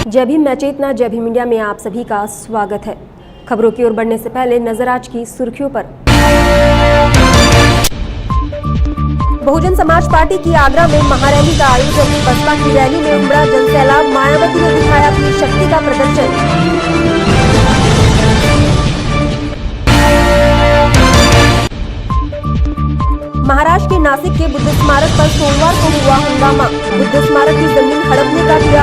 जय भीम, मैं चेतना, जय भीम इंडिया में आप सभी का स्वागत है। खबरों की ओर बढ़ने से पहले नजर आज की सुर्खियों पर। बहुजन समाज पार्टी की आगरा में महारैली का आयोजन। बसपा की रैली में उमड़ा जनसैलाब। मायावती ने दिखाया अपनी शक्ति का प्रदर्शन। महाराष्ट्र के नासिक के बुद्ध स्मारक पर सोमवार को हुआ हंगामा। बुद्ध स्मारक की जमीन हड़पने का किया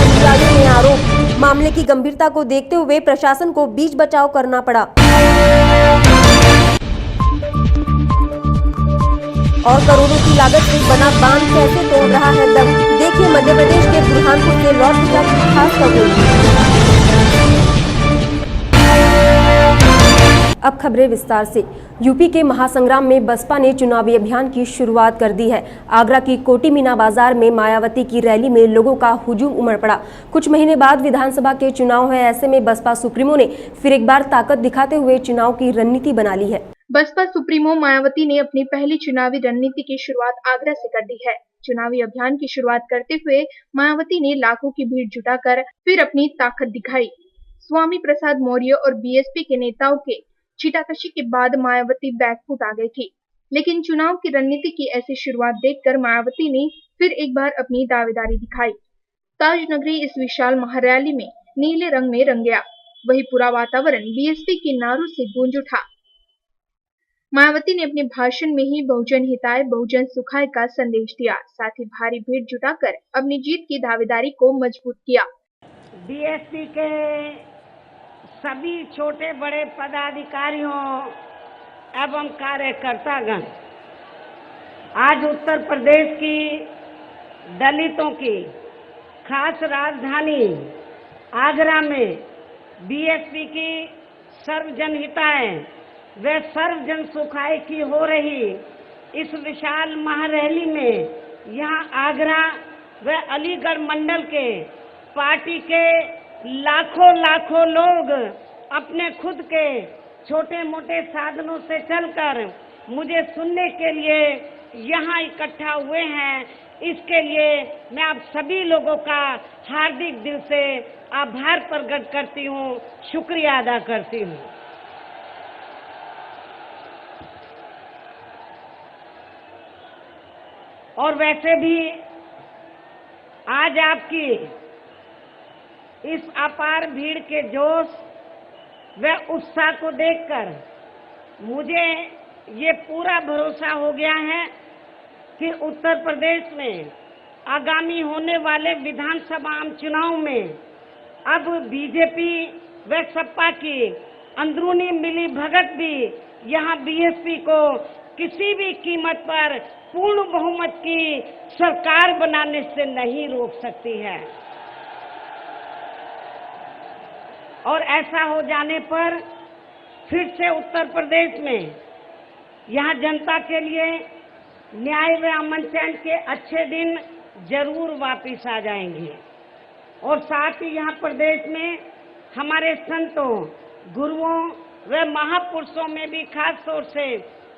अधिकारियों ने आरोप। मामले की गंभीरता को देखते हुए प्रशासन को बीच बचाव करना पड़ा। और करोड़ों की लागत से बना बांध कैसे तोड़ रहा है दम। देखिए मध्य प्रदेश के बुरहानपुर से लौट मिला की खास खबर। अब खबरें विस्तार से। यूपी के महासंग्राम में बसपा ने चुनावी अभियान की शुरुआत कर दी है। आगरा की कोटी मीना बाजार में मायावती की रैली में लोगों का हुजूम उमड़ पड़ा। कुछ महीने बाद विधानसभा के चुनाव है, ऐसे में बसपा सुप्रीमो ने फिर एक बार ताकत दिखाते हुए चुनाव की रणनीति बना ली है। बसपा सुप्रीमो मायावती ने अपनी पहली चुनावी रणनीति की शुरुआत आगरा से कर दी है। चुनावी अभियान की शुरुआत करते हुए मायावती ने लाखों की भीड़ जुटाकर फिर अपनी ताकत दिखाई। स्वामी प्रसाद मौर्य और बीएसपी के नेताओं के छीटाकशी के बाद मायावती बैकफुट आ गई थी, लेकिन चुनाव की रणनीति की ऐसी शुरुआत देखकर मायावती ने फिर एक बार अपनी दावेदारी दिखाई। ताज नगरी इस विशाल महारैली में नीले रंग में रंग गया। वही पूरा वातावरण बीएसपी के नारों से गूंज उठा। मायावती ने अपने भाषण में ही बहुजन हिताय बहुजन सुखाय का संदेश दिया, साथ ही भारी भीड़ जुटाकर अपनी जीत की दावेदारी को मजबूत किया। बीएसपी के सभी छोटे बड़े पदाधिकारियों एवं कार्यकर्तागण आज उत्तर प्रदेश की दलितों की खास राजधानी आगरा में बीएसपी की सर्वजन हिताय व सर्वजन सुखाय की हो रही इस विशाल महारैली में यहाँ आगरा व अलीगढ़ मंडल के पार्टी के लाखों लोग अपने खुद के छोटे मोटे साधनों से चलकर मुझे सुनने के लिए यहाँ इकट्ठा हुए हैं। इसके लिए मैं आप सभी लोगों का हार्दिक दिल से आभार प्रकट करती हूँ, शुक्रिया अदा करती हूँ। और वैसे भी आज आपकी इस अपार भीड़ के जोश व उत्साह को देखकर मुझे ये पूरा भरोसा हो गया है कि उत्तर प्रदेश में आगामी होने वाले विधानसभा चुनाव में अब बीजेपी व सपा की अंदरूनी मिली भगत भी यहाँ बीएसपी को किसी भी कीमत पर पूर्ण बहुमत की सरकार बनाने से नहीं रोक सकती है। और ऐसा हो जाने पर फिर से उत्तर प्रदेश में यहाँ जनता के लिए न्याय व अमन चैन के अच्छे दिन जरूर वापिस आ जाएंगे। और साथ ही यहाँ प्रदेश में हमारे संतों, गुरुओं व महापुरुषों में भी खास तौर से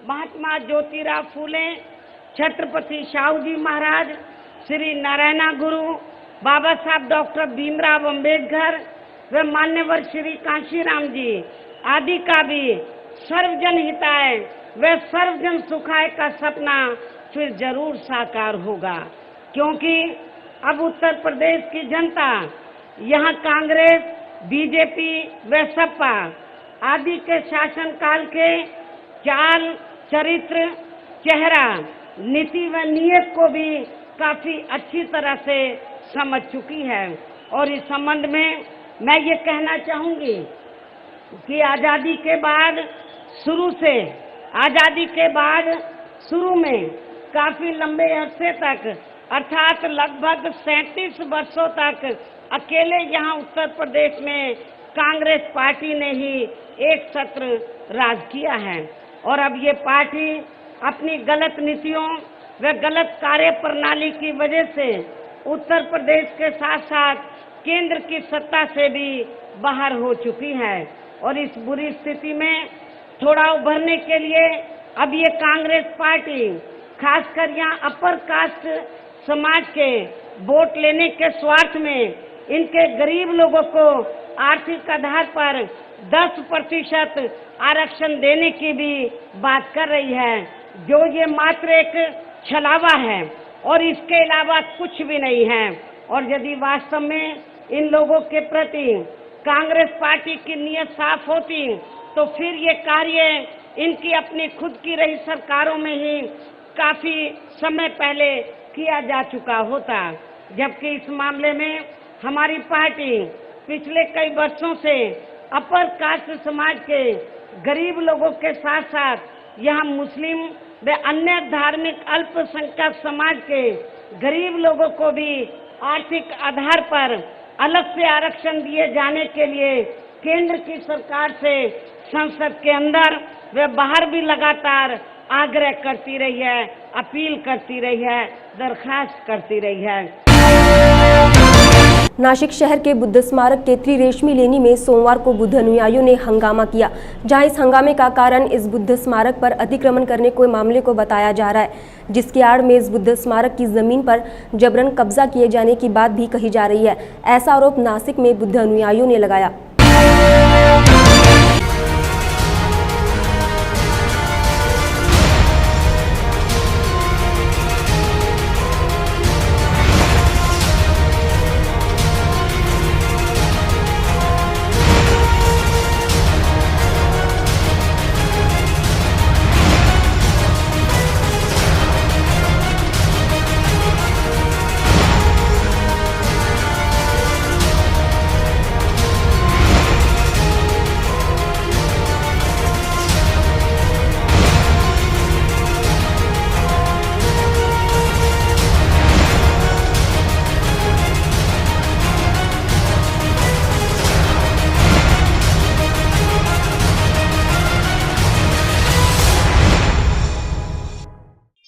महात्मा ज्योतिराव फूले, छत्रपति शाहू जी महाराज, श्री नारायणा गुरु, बाबा साहब डॉक्टर भीमराव अंबेडकर व मान्यवर श्री कांशीराम जी आदि का भी सर्वजन हिताय व सर्वजन सुखाय का सपना फिर जरूर साकार होगा, क्योंकि अब उत्तर प्रदेश की जनता यहाँ कांग्रेस, बीजेपी व सपा आदि के शासनकाल के चाल, चरित्र, चेहरा, नीति व नीयत को भी काफी अच्छी तरह से समझ चुकी है। और इस संबंध में मैं ये कहना चाहूंगी कि आजादी के बाद शुरू में काफी लंबे अरसे तक अर्थात लगभग 37 वर्षों तक अकेले यहाँ उत्तर प्रदेश में कांग्रेस पार्टी ने ही एक छत्र राज किया है। और अब ये पार्टी अपनी गलत नीतियों व गलत कार्य प्रणाली की वजह से उत्तर प्रदेश के साथ साथ केंद्र की सत्ता से भी बाहर हो चुकी है। और इस बुरी स्थिति में थोड़ा उभरने के लिए अब ये कांग्रेस पार्टी खासकर यहाँ अपर कास्ट समाज के वोट लेने के स्वार्थ में इनके गरीब लोगों को आर्थिक आधार पर 10% आरक्षण देने की भी बात कर रही है, जो ये मात्र एक छलावा है और इसके अलावा कुछ भी नहीं है। और यदि वास्तव में इन लोगों के प्रति कांग्रेस पार्टी की नीयत साफ होती तो फिर ये कार्य इनकी अपनी खुद की रही सरकारों में ही काफी समय पहले किया जा चुका होता। जबकि इस मामले में हमारी पार्टी पिछले कई वर्षों से अपर कास्ट समाज के गरीब लोगों के साथ साथ यहाँ मुस्लिम व अन्य धार्मिक अल्पसंख्यक समाज के गरीब लोगों को भी आर्थिक आधार पर अलग से आरक्षण दिए जाने के लिए केंद्र की सरकार से संसद के अंदर व बाहर भी लगातार आग्रह करती रही है, अपील करती रही है, दरखास्त करती रही है। नासिक शहर के बुद्ध स्मारक के त्रिरेशमी लेनी में सोमवार को बुद्ध अनुयायियों ने हंगामा किया, जहां इस हंगामे का कारण इस बुद्ध स्मारक पर अतिक्रमण करने के मामले को बताया जा रहा है, जिसकी आड़ में इस बुद्ध स्मारक की जमीन पर जबरन कब्जा किए जाने की बात भी कही जा रही है। ऐसा आरोप नासिक में बुद्ध अनुयायियों ने लगाया।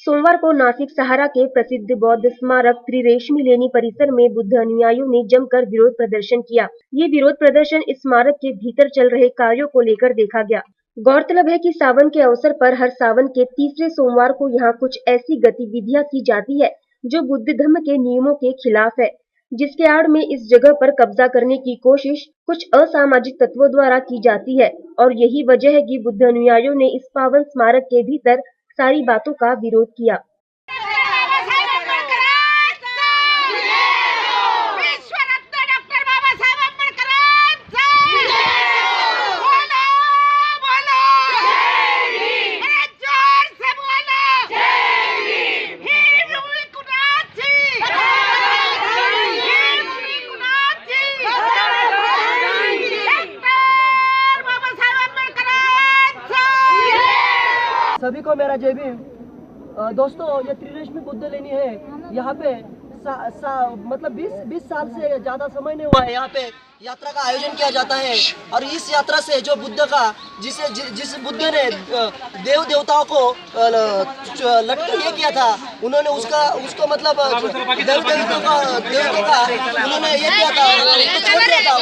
सोमवार को नासिक सहारा के प्रसिद्ध बौद्ध स्मारक त्रिरेशमी लेनी परिसर में बुद्ध अनुयायियों ने जमकर विरोध प्रदर्शन किया। ये विरोध प्रदर्शन इस स्मारक के भीतर चल रहे कार्यों को लेकर देखा गया। गौरतलब है कि सावन के अवसर पर हर सावन के तीसरे सोमवार को यहाँ कुछ ऐसी गतिविधियां की जाती है जो बुद्ध धर्म के नियमों के खिलाफ है, जिसके आड़ में इस जगह पर कब्जा करने की कोशिश कुछ असामाजिक तत्वों द्वारा की जाती है। और यही वजह है कि बुद्ध अनुयायियों ने इस पावन स्मारक के भीतर सारी बातों का विरोध किया। सभी को मेरा जय भीम। दोस्तों, ये त्रिरेशमी बुद्ध लेनी है। यहाँ पे मतलब 20 साल से ज्यादा समय नहीं हुआ है, यहाँ पे यात्रा का आयोजन किया जाता है। और इस यात्रा से जो बुद्ध का जिस बुद्ध ने देव देवताओं को लटका ये किया था, उन्होंने उसको मतलब देव देवताओं का उन्होंने ये किया था, छोड़ दिया था।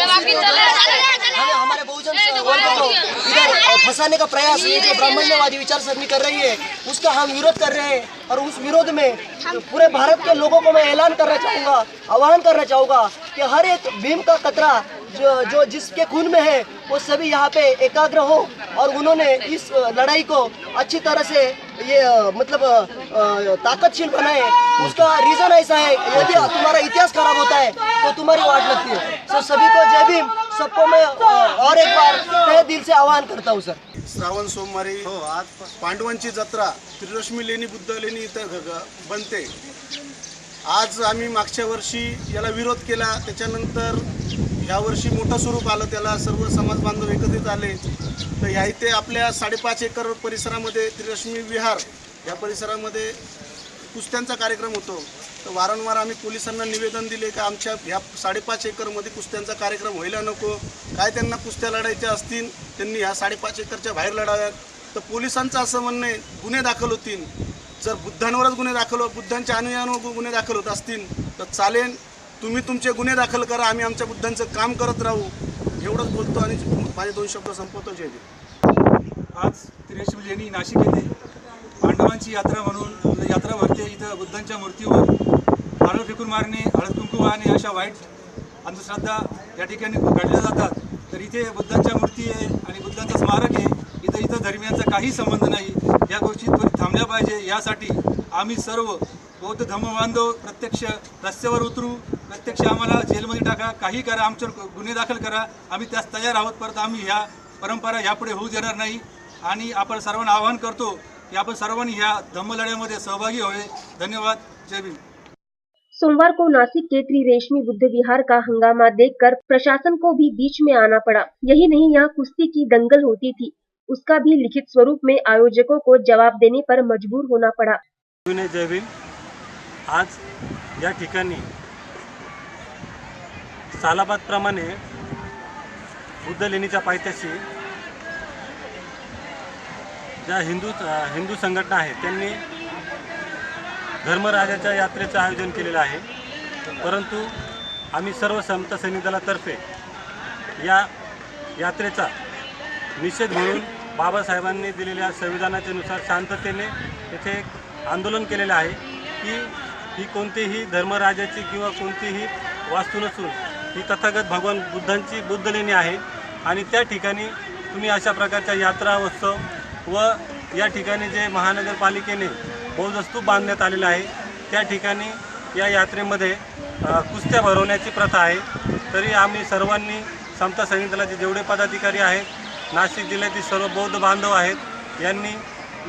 हमारे बहुजन वर्ग को इधर फंसाने का प्रयास ये जो ब्राह्मण्यवादी विचार सरणी कर रही है, उसका हम विरोध कर रहे हैं। और उस विरोध में पूरे भारत के लोगों को मैं ऐलान करना चाहूँगा, आह्वान करना चाहूँगा कि हर एक भीम का कतरा जो जिसके खून में है वो सभी यहाँ पे एकाग्र हो और उन्होंने इस लड़ाई को अच्छी तरह से ये मतलब ताकतशील बनाए। उसका रीजन ऐसा है, यदि तुम्हारा इतिहास खराब होता है तो तुम्हारी वाट लगती है। तो सभी को जय भीम। सबको मैं और एक बार तहे दिल से आवाहन करता हूँ सर। श्रावण सोमवारी आज पांडवांची जत्रा त्रिरेशमी लेणी बुद्ध लेणी इथं बनते। आज आम्ही मागच्या वर्षी याला विरोध केला, त्याच्यानंतर या वर्षी मोठं स्वरूप आलं, त्याला सर्व समाज बांधव एकत्रित आले। तर ह्या इथे आपल्या 5.5 एकर परिसरामध्ये त्रिरेशमी विहार या परिसरामध्ये कुस्त्यांचा कार्यक्रम होतो। तर वारंवार आम्ही पोलिसांना निवेदन दिले की आमच्या ह्या 5.5 एकरमध्ये कुस्त्यांचा कार्यक्रम व्हायला नको, काय त्यांना कुस्त्या लढायच्या असतील त्यांनी ह्या 5.5 एकरच्या बाहेर लढाव्यात। तर पोलिसांचं असं म्हणणं आहे गुन्हे दाखल होतील, जर बुद्धांवरच गुन्हे दाखल बुद्धांच्या अनुयायांवर गुन्हे दाखल होत असतील तर चालेल, तुम्ही तुमचे गुन्हे दाखल करा, आम्ही आमच्या बुद्धांचं काम करत राहू, एवढंच बोलतो आणि माझे 2 शब्द संपवतो। जय भीम। आज त्रिरेशमी लेणी नाशिक येथे पांडवांची यात्रा म्हणून यात्रा भरते। इथं बुद्धांच्या मूर्तीवर नारळ फेकून मारणे, हळद कुंकू वाहणे अशा वाईट अंधश्रद्धा या ठिकाणी घडल्या जातात. तर इथे बुद्धांच्या मूर्ती आहे आणि बुद्धांचं स्मारक आहे. इथं धर्मियांचा काही संबंध नाही. या गोष्टी त्वरित थांबल्या पाहिजे. यासाठी आम्ही सर्व बौद्ध धर्मबांधव प्रत्यक्ष रस्त्यावर उतरू, प्रत्यक्ष आम्हाला जेलमध्ये टाका, काही करा, आमच्यावर गुन्हे दाखल करा, आम्ही त्यास तयार आहोत. परत आम्ही ह्या परंपरा यापुढे होऊ देणार नाही. आणि आपण सर्वांना आवाहन करतो कि आपण सर्वांनी ह्या धम्मलढ्यामध्ये सहभागी होए. धन्यवाद. जय भीम. सोमवार को नासिक के त्रिरेशमी बुद्ध विहार का हंगामा देखकर प्रशासन को भी बीच में आना पड़ा। यही नहीं, यहाँ कुश्ती की दंगल होती थी, उसका भी लिखित स्वरूप में आयोजकों को जवाब देने पर मजबूर होना पड़ा। जय भीम. आज या ठिकाणी सालाबादप्रमाणे बुद्ध लेणीच्या पायथ्याशी ज्या हिंदू संघटना आहेत त्यांनी धर्मराजाच्या यात्रेचं आयोजन केलेलं आहे. परंतु आम्ही सर्व समता सैनिक दलातर्फे या यात्रेचा निषेध म्हणून बाबासाहेबांनी दिलेल्या संविधानाच्या नुसार शांततेने येथे एक आंदोलन केलेलं आहे की ही कोणतीही धर्मराजाची किंवा कोणतीही वास्तू नसून ही तथागत भगवान बुद्धांची बुद्ध लेणी आहे. आणि त्या ठिकाणी तुम्ही अशा प्रकारच्या यात्रा उत्सव व या ठिकाणी जे महानगरपालिकेने बौद्ध स्तूप बांधण्यात आलेला आहे त्या ठिकाणी या यात्रेमध्ये कुस्त्या भरवण्याची प्रथा आहे. तरी आम्ही सर्वांनी समता सैनिक दलाचे जेवढे पदाधिकारी आहेत, नाशिक जिल्ह्यातील सर्व बौद्ध बांधव आहेत, यांनी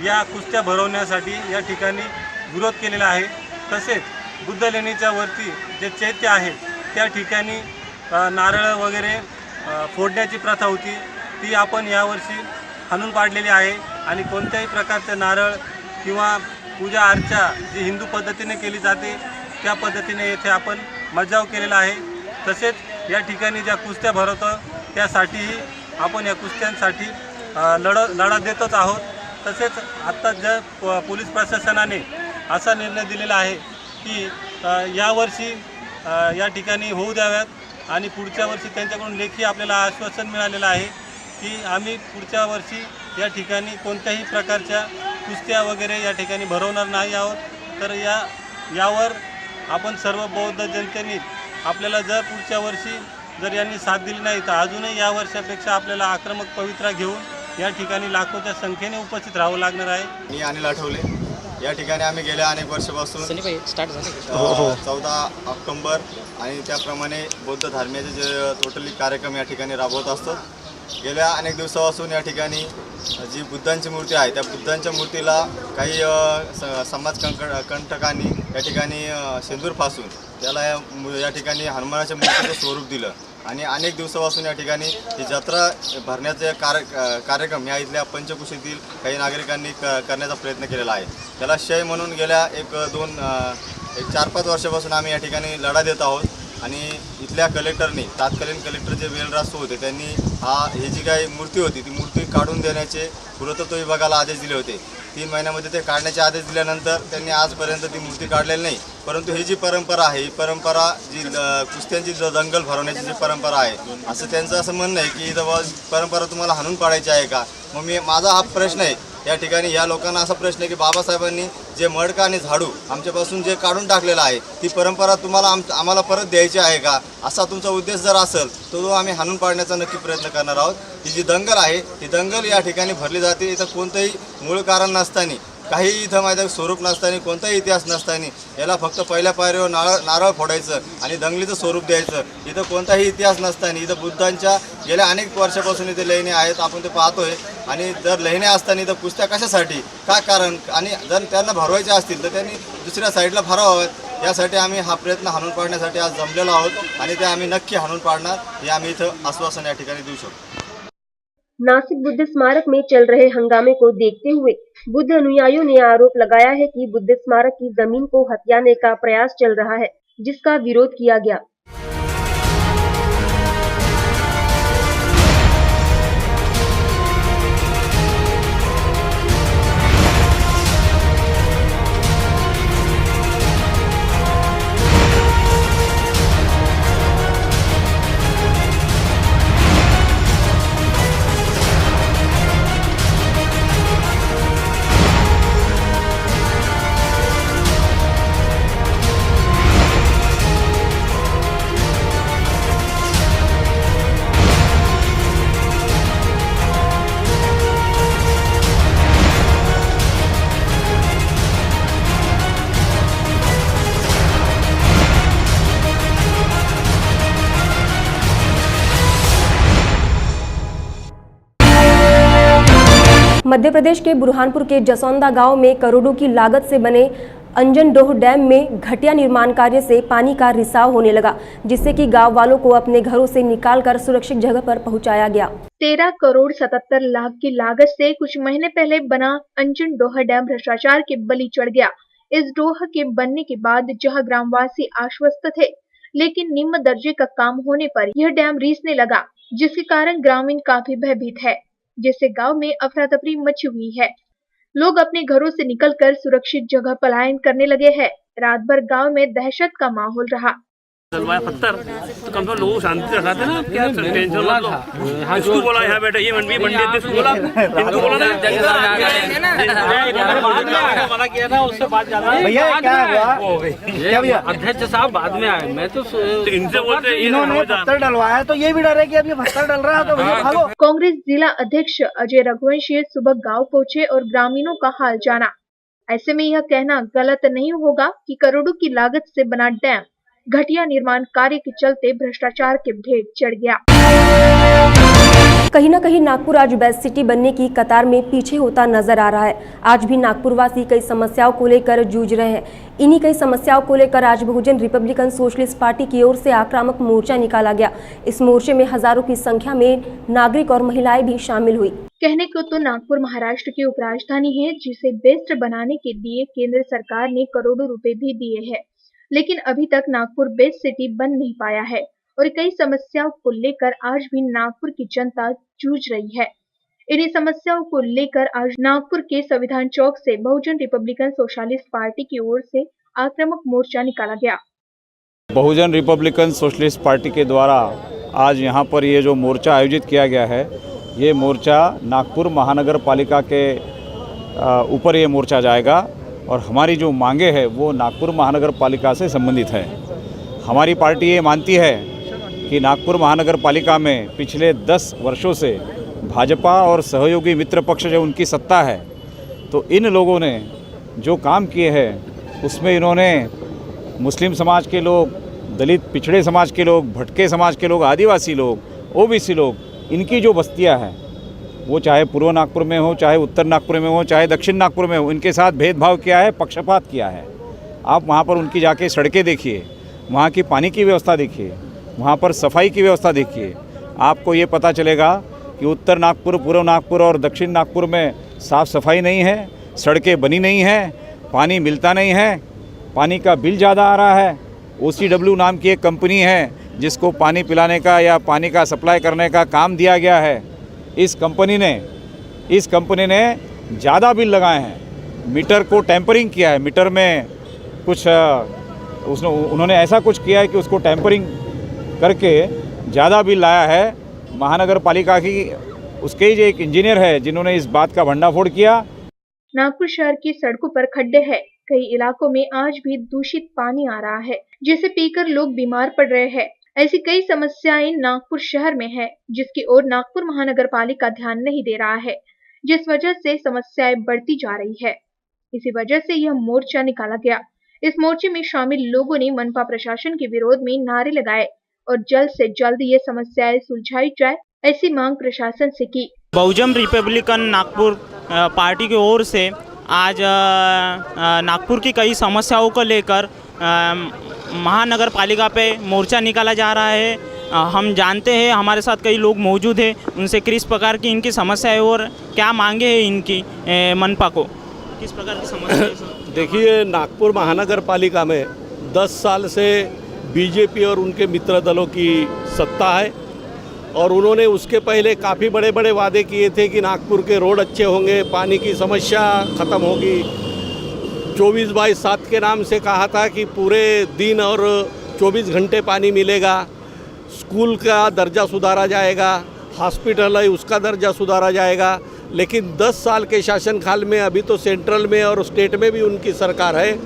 या कुस्त्या भरवण्यासाठी या ठिकाणी विरोध केलेला आहे. तसेच बुद्ध लेणीच्या वरती जे चैत्य आहे त्या ठिकाणी नारळ वगैरे फोडण्याची प्रथा होती ती आपण यावर्षी हाणून पाडलेली आहे. आणि कोणत्याही प्रकारचे नारळ किंवा पूजा अर्चा जी हिंदू पद्धतीने केली जाते त्या पद्धतीने येथे आपण मज्जाव केलेला आहे. तसेच या ठिकाणी ज्या कुस्त्या भरवतो त्यासाठीही आपण या कुस्त्यांसाठी लढा देतच आहोत. तसेच आत्ता ज्या पोलीस प्रशासनाने असा निर्णय दिलेला आहे की यावर्षी या ठिकाणी होऊ द्याव्यात आणि पुढच्या वर्षी त्यांच्याकडून लेखी आपल्याला आश्वासन मिळालेलं आहे की आम्ही पुढच्या वर्षी या ठिकाणी कोणत्याही प्रकारच्या कुस्त्या वगैरे या ठिकाणी भरवणार नाही आहोत. तर यावर आपण सर्व बौद्ध जनतेने आपल्याला जर पुढच्या वर्षी जर यांनी साथ दिली नाही तर अजूनही या वर्षापेक्षा आपल्याला आक्रमक पवित्रा घेऊन या ठिकाणी लाखोच्या संख्येने उपस्थित राहावं लागणार आहे. मी अनिल आठवले. या ठिकाणी आम्ही गेल्या अनेक वर्षापासून 14 ऑक्टोबर आणि त्याप्रमाणे बौद्ध धर्माचे जे टोटली कार्यक्रम या ठिकाणी राबवत असतो. गेल्या अनेक दिवसापासून या ठिकाणी जी बुद्धांची मूर्ती आहे त्या बुद्धांच्या मूर्तीला काही समाजकंटकांनी या ठिकाणी शेंदूर फासून त्याला या ठिकाणी हनुमानाच्या मूर्तीचं स्वरूप दिलं आणि अनेक दिवसापासून या ठिकाणी ही जत्रा भरण्याचे कार्यक्रम या इथल्या पंचकुशीतील काही नागरिकांनी करण्याचा प्रयत्न केलेला आहे. त्याला शय म्हणून गेल्या एक 4-5 वर्षापासून आम्ही या ठिकाणी लढा देत आहोत. आणि इथल्या कलेक्टरनी तत्कालीन कलेक्टर जे वेलरासू होते त्यांनी ही जी काही मूर्ती होती ती मूर्ती काढून देण्याचे पुरातत्व विभागाला आदेश दिले होते. 3 महिन्यामध्ये ते काढण्याचे आदेश दिल्यानंतर त्यांनी आजपर्यंत ती मूर्ती काढलेली नाही. परंतु ही जी परंपरा आहे ही परंपरा जी कुस्त्यांची दंगल भरवण्याची जी परंपरा आहे असं त्यांचं असं म्हणणं आहे की परंपरा तुम्हाला हाणून पाडायची आहे का. मग माझा हा प्रश्न आहे या ठिकाणी या लोकांना असा प्रश्न आहे की बाबासाहेबांनी जे मडका आणि झाडू आमच्यापासून जे काढून टाकलेलं आहे ती परंपरा तुम्हाला आम्हाला परत द्यायची आहे का असा तुमचा उद्देश जर असेल तो आम्ही हाणून पाडण्याचा नक्की प्रयत्न करणार आहोत. ही जी दंगल आहे ही दंगल या ठिकाणी भरली जाते. इथं कोणतंही मूळ कारण नसताना काही इथं माहिती स्वरूप नसताना कोणताही इतिहास नसताना याला फक्त पहिल्या पायरीवर नारळ फोडायचं आणि दंगलीचं स्वरूप द्यायचं. इथं कोणताही इतिहास नसताना इथं बुद्धांच्या गेल्या अनेक वर्षापासून इथे लेणी आहेत आपण ते पाहतोय. आणि जर लेण्या असताना इथं कुस्त्या कशासाठी काय कारण आणि जर त्यांना भरवायच्या असतील तर त्यांनी दुसऱ्या साईडला भरवाव्यात. यासाठी आम्ही हा प्रयत्न हाणून पाडण्यासाठी आज जमलेलो आहोत आणि ते आम्ही नक्की हाणून पाडणार हे आम्ही इथं आश्वासन या ठिकाणी देऊ शकतो. नासिक बुद्ध स्मारक में चल रहे हंगामे को देखते हुए बुद्ध अनुयायियों ने आरोप लगाया है कि बुद्ध स्मारक की जमीन को हथियाने का प्रयास चल रहा है, जिसका विरोध किया गया। मध्य प्रदेश के बुरहानपुर के जसौंदा गांव में करोड़ों की लागत से बने अंजनडोह डैम में घटिया निर्माण कार्य से पानी का रिसाव होने लगा, जिससे कि गांव वालों को अपने घरों से निकालकर सुरक्षित जगह पर पहुंचाया गया। 13 करोड़ 77 लाख की लागत से कुछ महीने पहले बना अंजनडोह डैम भ्रष्टाचार के बलि चढ़ गया। इस डोह के बनने के बाद जहां ग्रामवासी आश्वस्त थे, लेकिन निम्न दर्जे का काम होने पर यह डैम रीसने लगा, जिसके कारण ग्रामीण काफी भयभीत है, जिससे गांव में अफरा तफरी मची हुई है। लोग अपने घरों से निकलकर सुरक्षित जगह पलायन करने लगे हैं। रात भर गांव में दहशत का माहौल रहा। डलवाया पत्थर तो कम से कम लोगों को शांति रखा था ना, क्या टेंशन मत लो। इसको बोला यहाँ बैठा, ये मंडी इसको बोला, इनको बोला ना मना किया था, उससे बात ज्यादा भैया क्या हुआ? क्या भैया? अध्यक्ष साहब बाद में आए, मैं तो इनसे बोलते इन्होंने पत्थर डलवाया तो ये भी डर है कि अब ये पत्थर डल रहा है तो भैया भागो। कांग्रेस जिला अध्यक्ष अजय रघुवंशी सुबह गांव पहुंचे और ग्रामीणों का हाल जाना। ऐसे में यह कहना गलत नहीं होगा कि करोड़ों की लागत से बना डैम घटिया निर्माण कार्य के चलते भ्रष्टाचार के भेंट चढ़ गया। कहीं न कहीं नागपुर आज बेस्ट सिटी बनने की कतार में पीछे होता नजर आ रहा है। आज भी नागपुर वासी कई समस्याओं को लेकर जूझ रहे हैं। इन्हीं कई समस्याओं को लेकर आज बहुजन रिपब्लिकन सोशलिस्ट पार्टी की ओर से आक्रामक मोर्चा निकाला गया। इस मोर्चे में हजारों की संख्या में नागरिक और महिलाएं भी शामिल हुई। कहने को तो नागपुर महाराष्ट्र की उपराजधानी है, जिसे बेस्ट बनाने के लिए केंद्र सरकार ने करोड़ों रुपए भी दिए हैं, लेकिन अभी तक नागपुर बेस्ट सिटी बन नहीं पाया है और कई समस्याओं को लेकर आज भी नागपुर की जनता जूझ रही है। इन्हीं समस्याओं को लेकर आज नागपुर के संविधान चौक से बहुजन रिपब्लिकन सोशलिस्ट पार्टी की ओर से आक्रामक मोर्चा निकाला गया। बहुजन रिपब्लिकन सोशलिस्ट पार्टी के द्वारा आज यहाँ पर ये जो मोर्चा आयोजित किया गया है, ये मोर्चा नागपुर महानगर पालिका के ऊपर ये मोर्चा जाएगा और हमारी जो मांगे हैं वो नागपुर महानगर पालिका से संबंधित है। हमारी पार्टी ये मानती है कि नागपुर महानगर पालिका में पिछले 10 वर्षों से भाजपा और सहयोगी मित्र पक्ष जो उनकी सत्ता है, तो इन लोगों ने जो काम किए हैं उसमें इन्होंने मुस्लिम समाज के लोग, दलित पिछड़े समाज के लोग, भटके समाज के लोग, आदिवासी लोग, ओबीसी लोग, इनकी जो बस्तियां हैं वो चाहे पूर्व नागपुर में हो, चाहे उत्तर नागपुर में हो, चाहे दक्षिण नागपुर में हो, इनके साथ भेदभाव किया है, पक्षपात किया है। आप वहाँ पर उनकी जाके सड़कें देखिए, वहाँ की पानी की व्यवस्था देखिए, वहाँ पर सफाई की व्यवस्था देखिए, आपको ये पता चलेगा कि उत्तर नागपुर, पूर्व नागपुर और दक्षिण नागपुर में साफ़ सफाई नहीं है, सड़कें बनी नहीं हैं, पानी मिलता नहीं है, पानी का बिल ज़्यादा आ रहा है। OCW नाम की एक कंपनी है जिसको पानी पिलाने का या पानी का सप्लाई करने का काम दिया गया है। इस कंपनी ने ज़्यादा बिल लगाए हैं, मीटर को टेम्परिंग किया है, मीटर में कुछ उन्होंने ऐसा कुछ किया है कि उसको टेम्परिंग करके ज़्यादा बिल लाया है। महानगर पालिका की उसके ही जो एक इंजीनियर है जिन्होंने इस बात का भंडाफोड़ किया। नागपुर शहर की सड़कों पर खड्डे हैं, कई इलाकों में आज भी दूषित पानी आ रहा है, जिसे पीकर लोग बीमार पड़ रहे हैं। ऐसी कई समस्याएं नागपुर शहर में है, जिसकी ओर नागपुर महानगर पालिका ध्यान नहीं दे रहा है, जिस वजह से समस्याएं बढ़ती जा रही है। इसी वजह से यह मोर्चा निकाला गया। इस मोर्चे में शामिल लोगों ने मनपा प्रशासन के विरोध में नारे लगाए और जल्द से जल्द ये समस्याएं सुलझाई जाए, ऐसी मांग प्रशासन से की। बहुजन रिपब्लिकन नागपुर पार्टी की ओर से आज नागपुर की कई समस्याओं को लेकर महानगर पालिका पे मोर्चा निकाला जा रहा है। हम जानते हैं, हमारे साथ कई लोग मौजूद हैं, उनसे किस प्रकार की इनकी समस्या है और क्या मांगे हैं इनकी मनपा को, किस प्रकार की समस्या है। देखिए, नागपुर महानगर पालिका में 10 साल से बीजेपी और उनके मित्र दलों की सत्ता है और उन्होंने उसके पहले काफ़ी बड़े बड़े वादे किए थे कि नागपुर के रोड अच्छे होंगे, पानी की समस्या ख़त्म होगी। 24/7 के नाम से कहा था कि पूरे दिन और 24 घंटे पानी मिलेगा, स्कूल का दर्जा सुधारा जाएगा, हॉस्पिटल है उसका दर्जा सुधारा जाएगा। लेकिन 10 साल के शासनकाल में अभी तो सेंट्रल में और स्टेट में भी उनकी सरकार है,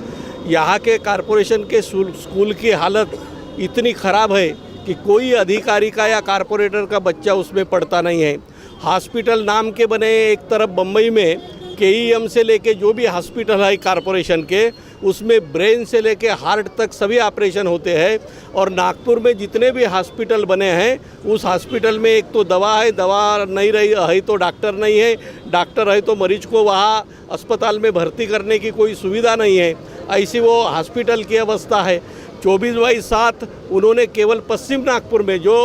यहाँ के कारपोरेशन के स्कूल की हालत इतनी ख़राब है कि कोई अधिकारी का या कारपोरेटर का बच्चा उसमें पढ़ता नहीं है। हॉस्पिटल नाम के बने, एक तरफ बम्बई में KEM से लेके जो भी हॉस्पिटल है कारपोरेशन के, उसमें ब्रेन से लेके हार्ट तक सभी ऑपरेशन होते हैं। और नागपुर में जितने भी हॉस्पिटल बने हैं उस हॉस्पिटल में एक तो दवा है, दवा नहीं रही है तो डॉक्टर नहीं है, डॉक्टर है तो मरीज को वहाँ अस्पताल में भर्ती करने की कोई सुविधा नहीं है। ऐसी वो हॉस्पिटल की अवस्था है। 24/7 उन्होंने केवल पश्चिम नागपुर में जो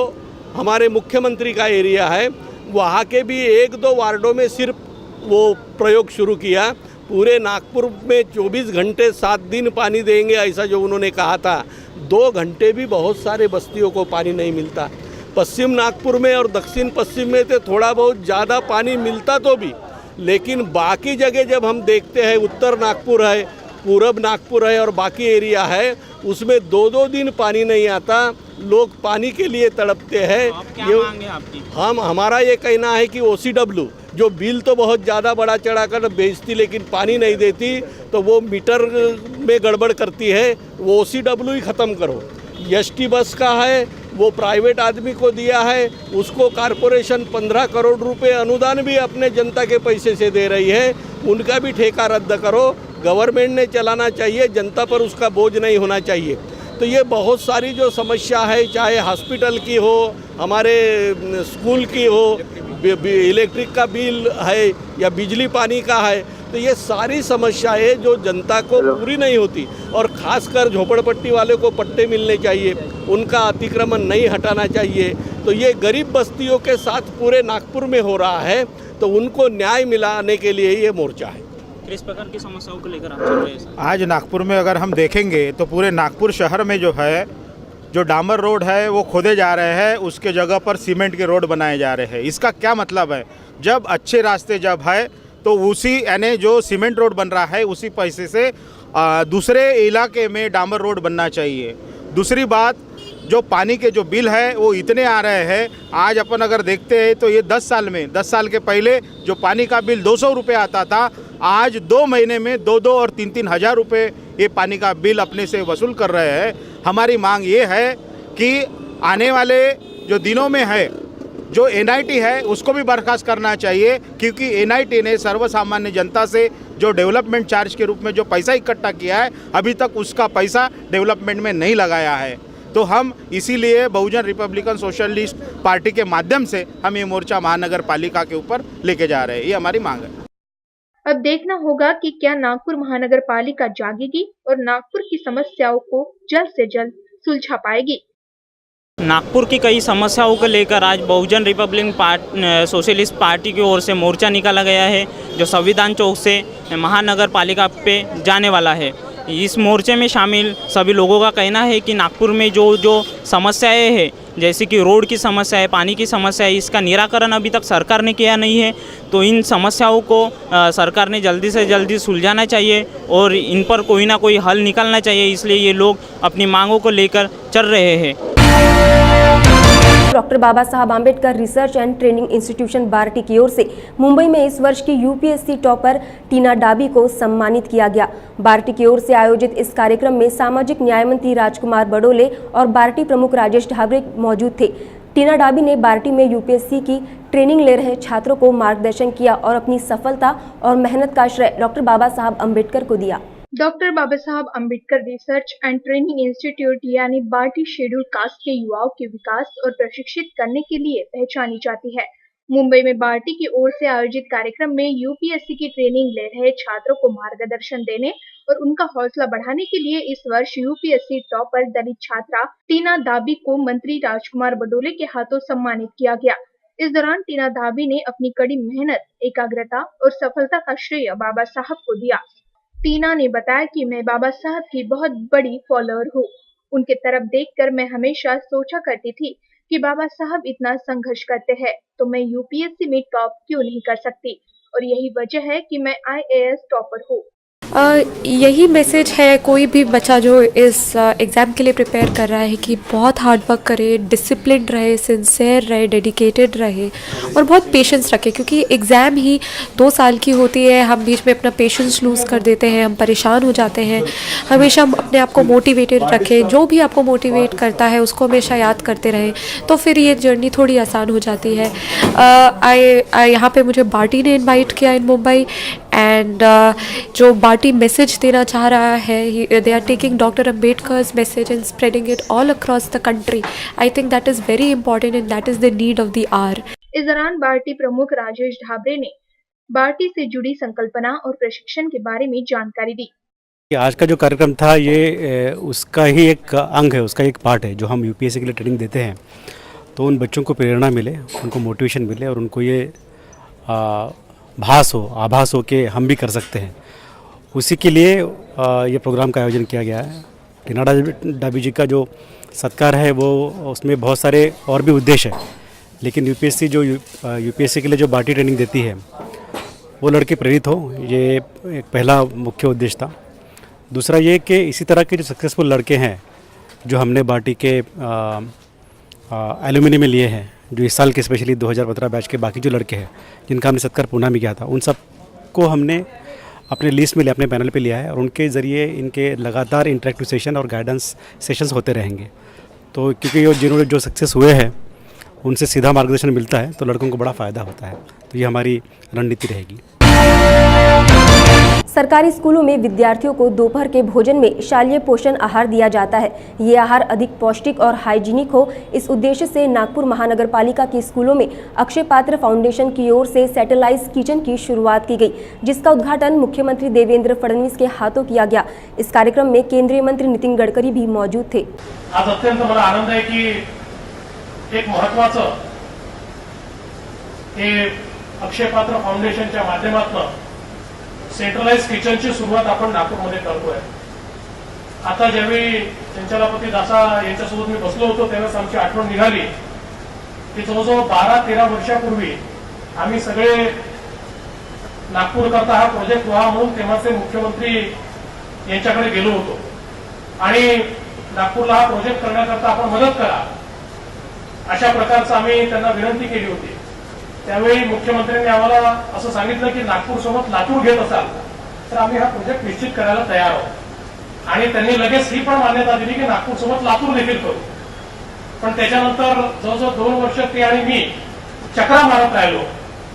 हमारे मुख्यमंत्री का एरिया है वहाँ के भी 1-2 वार्डों में सिर्फ वो प्रयोग शुरू किया। पूरे नागपुर में 24 घंटे 7 दिन पानी देंगे ऐसा जो उन्होंने कहा था, 2 घंटे भी बहुत सारे बस्तियों को पानी नहीं मिलता। पश्चिम नागपुर में और दक्षिण पश्चिम में तो थोड़ा बहुत ज़्यादा पानी मिलता तो भी, लेकिन बाकी जगह जब हम देखते हैं उत्तर नागपुर है, पूरब नागपुर है और बाकी एरिया है उसमें 2-2 दिन पानी नहीं आता। लोग पानी के लिए तड़पते हैं। क्या मांगे आपकी? हमारा ये कहना है कि OCW जो बिल तो बहुत ज़्यादा बड़ा चढ़ा कर बेचती लेकिन पानी नहीं देती तो वो मीटर में गड़बड़ करती है, वो OCW ही ख़त्म करो। ST बस का है वो प्राइवेट आदमी को दिया है, उसको कॉरपोरेशन 15 करोड़ रुपए अनुदान भी अपने जनता के पैसे से दे रही है, उनका भी ठेका रद्द करो। गवर्नमेंट ने चलाना चाहिए, जनता पर उसका बोझ नहीं होना चाहिए। तो ये बहुत सारी जो समस्या है, चाहे हॉस्पिटल की हो, हमारे स्कूल की हो, इलेक्ट्रिक का बिल है या बिजली पानी का है, तो ये सारी समस्याएं जो जनता को पूरी नहीं होती और ख़ासकर झोपड़पट्टी वाले को पट्टे मिलने चाहिए, उनका अतिक्रमण नहीं हटाना चाहिए। तो ये गरीब बस्तियों के साथ पूरे नागपुर में हो रहा है, तो उनको न्याय मिलाने के लिए ये मोर्चा है। किस प्रकार की समस्याओं को लेकर आप चल रहे हैं? आज नागपुर में अगर हम देखेंगे तो पूरे नागपुर शहर में जो है जो डामर रोड है वो खोदे जा रहे हैं, उसके जगह पर सीमेंट के रोड बनाए जा रहे हैं। इसका क्या मतलब है? जब अच्छे रास्ते जब है तो उसी यानी जो सीमेंट रोड बन रहा है उसी पैसे से दूसरे इलाके में डामर रोड बनना चाहिए। दूसरी बात, जो पानी के जो बिल है वो इतने आ रहे हैं। आज अपन अगर देखते हैं तो ये 10 साल के पहले जो पानी का बिल 200 रुपये आता था, आज 2 महीने में 2-2 और 3-3 हज़ार रुपये ये पानी का बिल अपने से वसूल कर रहे हैं। हमारी मांग ये है कि आने वाले जो दिनों में है जो NIT है उसको भी बर्खास्त करना चाहिए, क्योंकि NIT ने सर्वसामान्य जनता से जो डेवलपमेंट चार्ज के रूप में जो पैसा इकट्ठा किया है अभी तक उसका पैसा डेवलपमेंट में नहीं लगाया है। तो हम इसीलिए बहुजन रिपब्लिकन सोशलिस्ट पार्टी के माध्यम से हम ये मोर्चा महानगर पालिका के ऊपर लेके जा रहे हैं। ये हमारी मांग है। अब देखना होगा कि क्या नागपुर महानगर पालिका जागेगी और नागपुर की समस्याओं को जल्द से जल्द सुलझा पाएगी। नागपुर की कई समस्याओं को लेकर आज बहुजन रिपब्लिकन सोशलिस्ट पार्टी की ओर से मोर्चा निकाला गया है, जो संविधान चौक से महानगर पालिका पे जाने वाला है। इस मोर्चे में शामिल सभी लोगों का कहना है कि नागपुर में जो समस्याएं हैं, जैसे कि रोड की समस्या है, पानी की समस्या है, इसका निराकरण अभी तक सरकार ने किया नहीं है। तो इन समस्याओं को सरकार ने जल्दी से जल्दी सुलझाना चाहिए और इन पर कोई ना कोई हल निकालना चाहिए। इसलिए ये लोग अपनी मांगों को लेकर चल रहे हैं। Doctor Baba Saheb Ambedkar research and training institution BARTI की ओर से मुंबई में इस वर्ष की UPSC टॉपर टीना डाबी को सम्मानित किया गया। बार्टी की ओर से आयोजित इस कार्यक्रम में सामाजिक न्याय मंत्री राजकुमार बडोले और बार्टी प्रमुख राजेश ठाकरे मौजूद थे। टीना डाबी ने बार्टी में UPSC की ट्रेनिंग ले रहे छात्रों को मार्गदर्शन किया और अपनी सफलता और मेहनत का श्रेय डॉक्टर बाबा साहब अम्बेडकर को दिया। Doctor Baba Saheb Ambedkar research and training institute यानी बार्टी शेड्यूल कास्ट के युवाओं के विकास और प्रशिक्षित करने के लिए पहचानी जाती है। मुंबई में बार्टी की ओर से आयोजित कार्यक्रम में UPSC की ट्रेनिंग ले रहे छात्रों को मार्गदर्शन देने और उनका हौसला बढ़ाने के लिए इस वर्ष UPSC टॉपर दलित छात्रा टीना दाबी को मंत्री राजकुमार बडोले के हाथों सम्मानित किया गया। इस दौरान टीना दाबी ने अपनी कड़ी मेहनत, एकाग्रता और सफलता का श्रेय बाबा साहब को दिया। टीना ने बताया कि मैं बाबा साहब की बहुत बड़ी फॉलोअर हूँ। उनके तरफ देखकर मैं हमेशा सोचा करती थी कि बाबा साहब इतना संघर्ष करते हैं तो मैं UPSC में टॉप क्यों नहीं कर सकती, और यही वजह है कि मैं IAS टॉपर हूँ। यही मैसेज है कोई भी बच्चा जो इस एग्ज़ाम के लिए प्रिपेयर कर रहा है कि बहुत हार्ड वर्क करे, डिसिप्लिन रहे, सिंसियर रहे, डेडिकेटेड रहे और बहुत पेशेंस रखे, क्योंकि एग्ज़ाम ही 2 साल की होती है। हम बीच में अपना पेशेंस लूज़ कर देते हैं, हम परेशान हो जाते हैं। हमेशा हम अपने आप को मोटिवेटेड रखें, जो भी आपको मोटिवेट करता है उसको हमेशा याद करते रहें, तो फिर ये जर्नी थोड़ी आसान हो जाती है। यहाँ पे मुझे बार्टी ने इन्वाइट किया इन मुंबई एंड जो बाटी मैसेज देना चाह रहा है, they are taking doctor Ambedkar's message and spreading it all across the country. I think that is very important and that is the need of the hour. इस दौरान बार्टी प्रमुख राजेश ढाबरे ने बार्टी से जुड़ी संकल्पना और प्रशिक्षण के बारे में जानकारी दी. आज का जो कार्यक्रम था ये उसका ही एक अंग है, उसका एक पार्ट है जो हम यूपीएससी के लिए ट्रेनिंग देते हैं. तो उन बच्चों को प्रेरणा मिले, उनको मोटिवेशन मिले और उनको ये आभास हो कि हम भी कर सकते हैं. उसी के लिए ये प्रोग्राम का आयोजन किया गया है. टीना डाबी जी का जो सत्कार है वो उसमें बहुत सारे और भी उद्देश्य है, लेकिन यूपीएससी के लिए जो बाटी ट्रेनिंग देती है वो लड़के प्रेरित हो, ये एक पहला मुख्य उद्देश्य था. दूसरा ये कि इसी तरह के जो सक्सेसफुल लड़के हैं जो हमने बाटी के एलुमिनी में लिए हैं, जो इस साल के स्पेशली 2015 बैच के बाकी जो लड़के हैं जिनका हमने सत्कार पूना में किया था, उन सब को हमने अपने लिस्ट में लिया, अपने पैनल पे लिया है और उनके ज़रिए इनके लगातार इंटरेक्टिव सेशन और गाइडेंस सेशंस होते रहेंगे. तो क्योंकि जिन्होंने जो सक्सेस हुए हैं उनसे सीधा मार्गदर्शन मिलता है तो लड़कों को बड़ा फ़ायदा होता है. तो ये हमारी रणनीति रहेगी. सरकारी स्कूलों में विद्यार्थियों को दोपहर के भोजन में शालेय पोषण आहार दिया जाता है. ये आहार अधिक पौष्टिक और हाइजीनिक हो, इस उद्देश्य से नागपुर महानगर पालिका के स्कूलों में अक्षय पात्र फाउंडेशन की ओर से सैटेलाइट किचन की शुरुआत की गई, जिसका उद्घाटन मुख्यमंत्री देवेंद्र फडणवीस के हाथों किया गया. इस कार्यक्रम में केंद्रीय मंत्री नितिन गडकरी भी मौजूद थे. आज अत्यंत मला आनंद आहे की एक महत्त्वाचं हे अक्षय पात्र फाउंडेशनच्या माध्यमातून सेंट्रलाइज किचनची सुरुवात आपण नागपूरमध्ये करतोय. आता ज्यावेळी संचालपती दासा यांच्यासोबत मी बसलो होतो त्यावेळेस आमची आठवण निघाली की जवळजवळ 12-13 वर्षापूर्वी आम्ही सगळे नागपूर करता हा प्रोजेक्ट व्हावा म्हणून तेव्हाचे मुख्यमंत्री यांच्याकडे गेलो होतो आणि नागपूरला हा प्रोजेक्ट करण्याकरता आपण मदत करा अशा प्रकारचं आम्ही त्यांना विनंती केली होती. त्यावेळी मुख्यमंत्र्यांनी आम्हाला असं सांगितलं की नागपूर सोबत लातूर घेत असाल तर आम्ही हा प्रोजेक्ट निश्चित करायला तयार आहोत आणि त्यांनी लगेच ही पण मान्यता दिली की नागपूर सोबत लातूर देखील करू. पण त्याच्यानंतर जवळजवळ 2 वर्ष ते आणि मी चक्रा मारत राहिलो,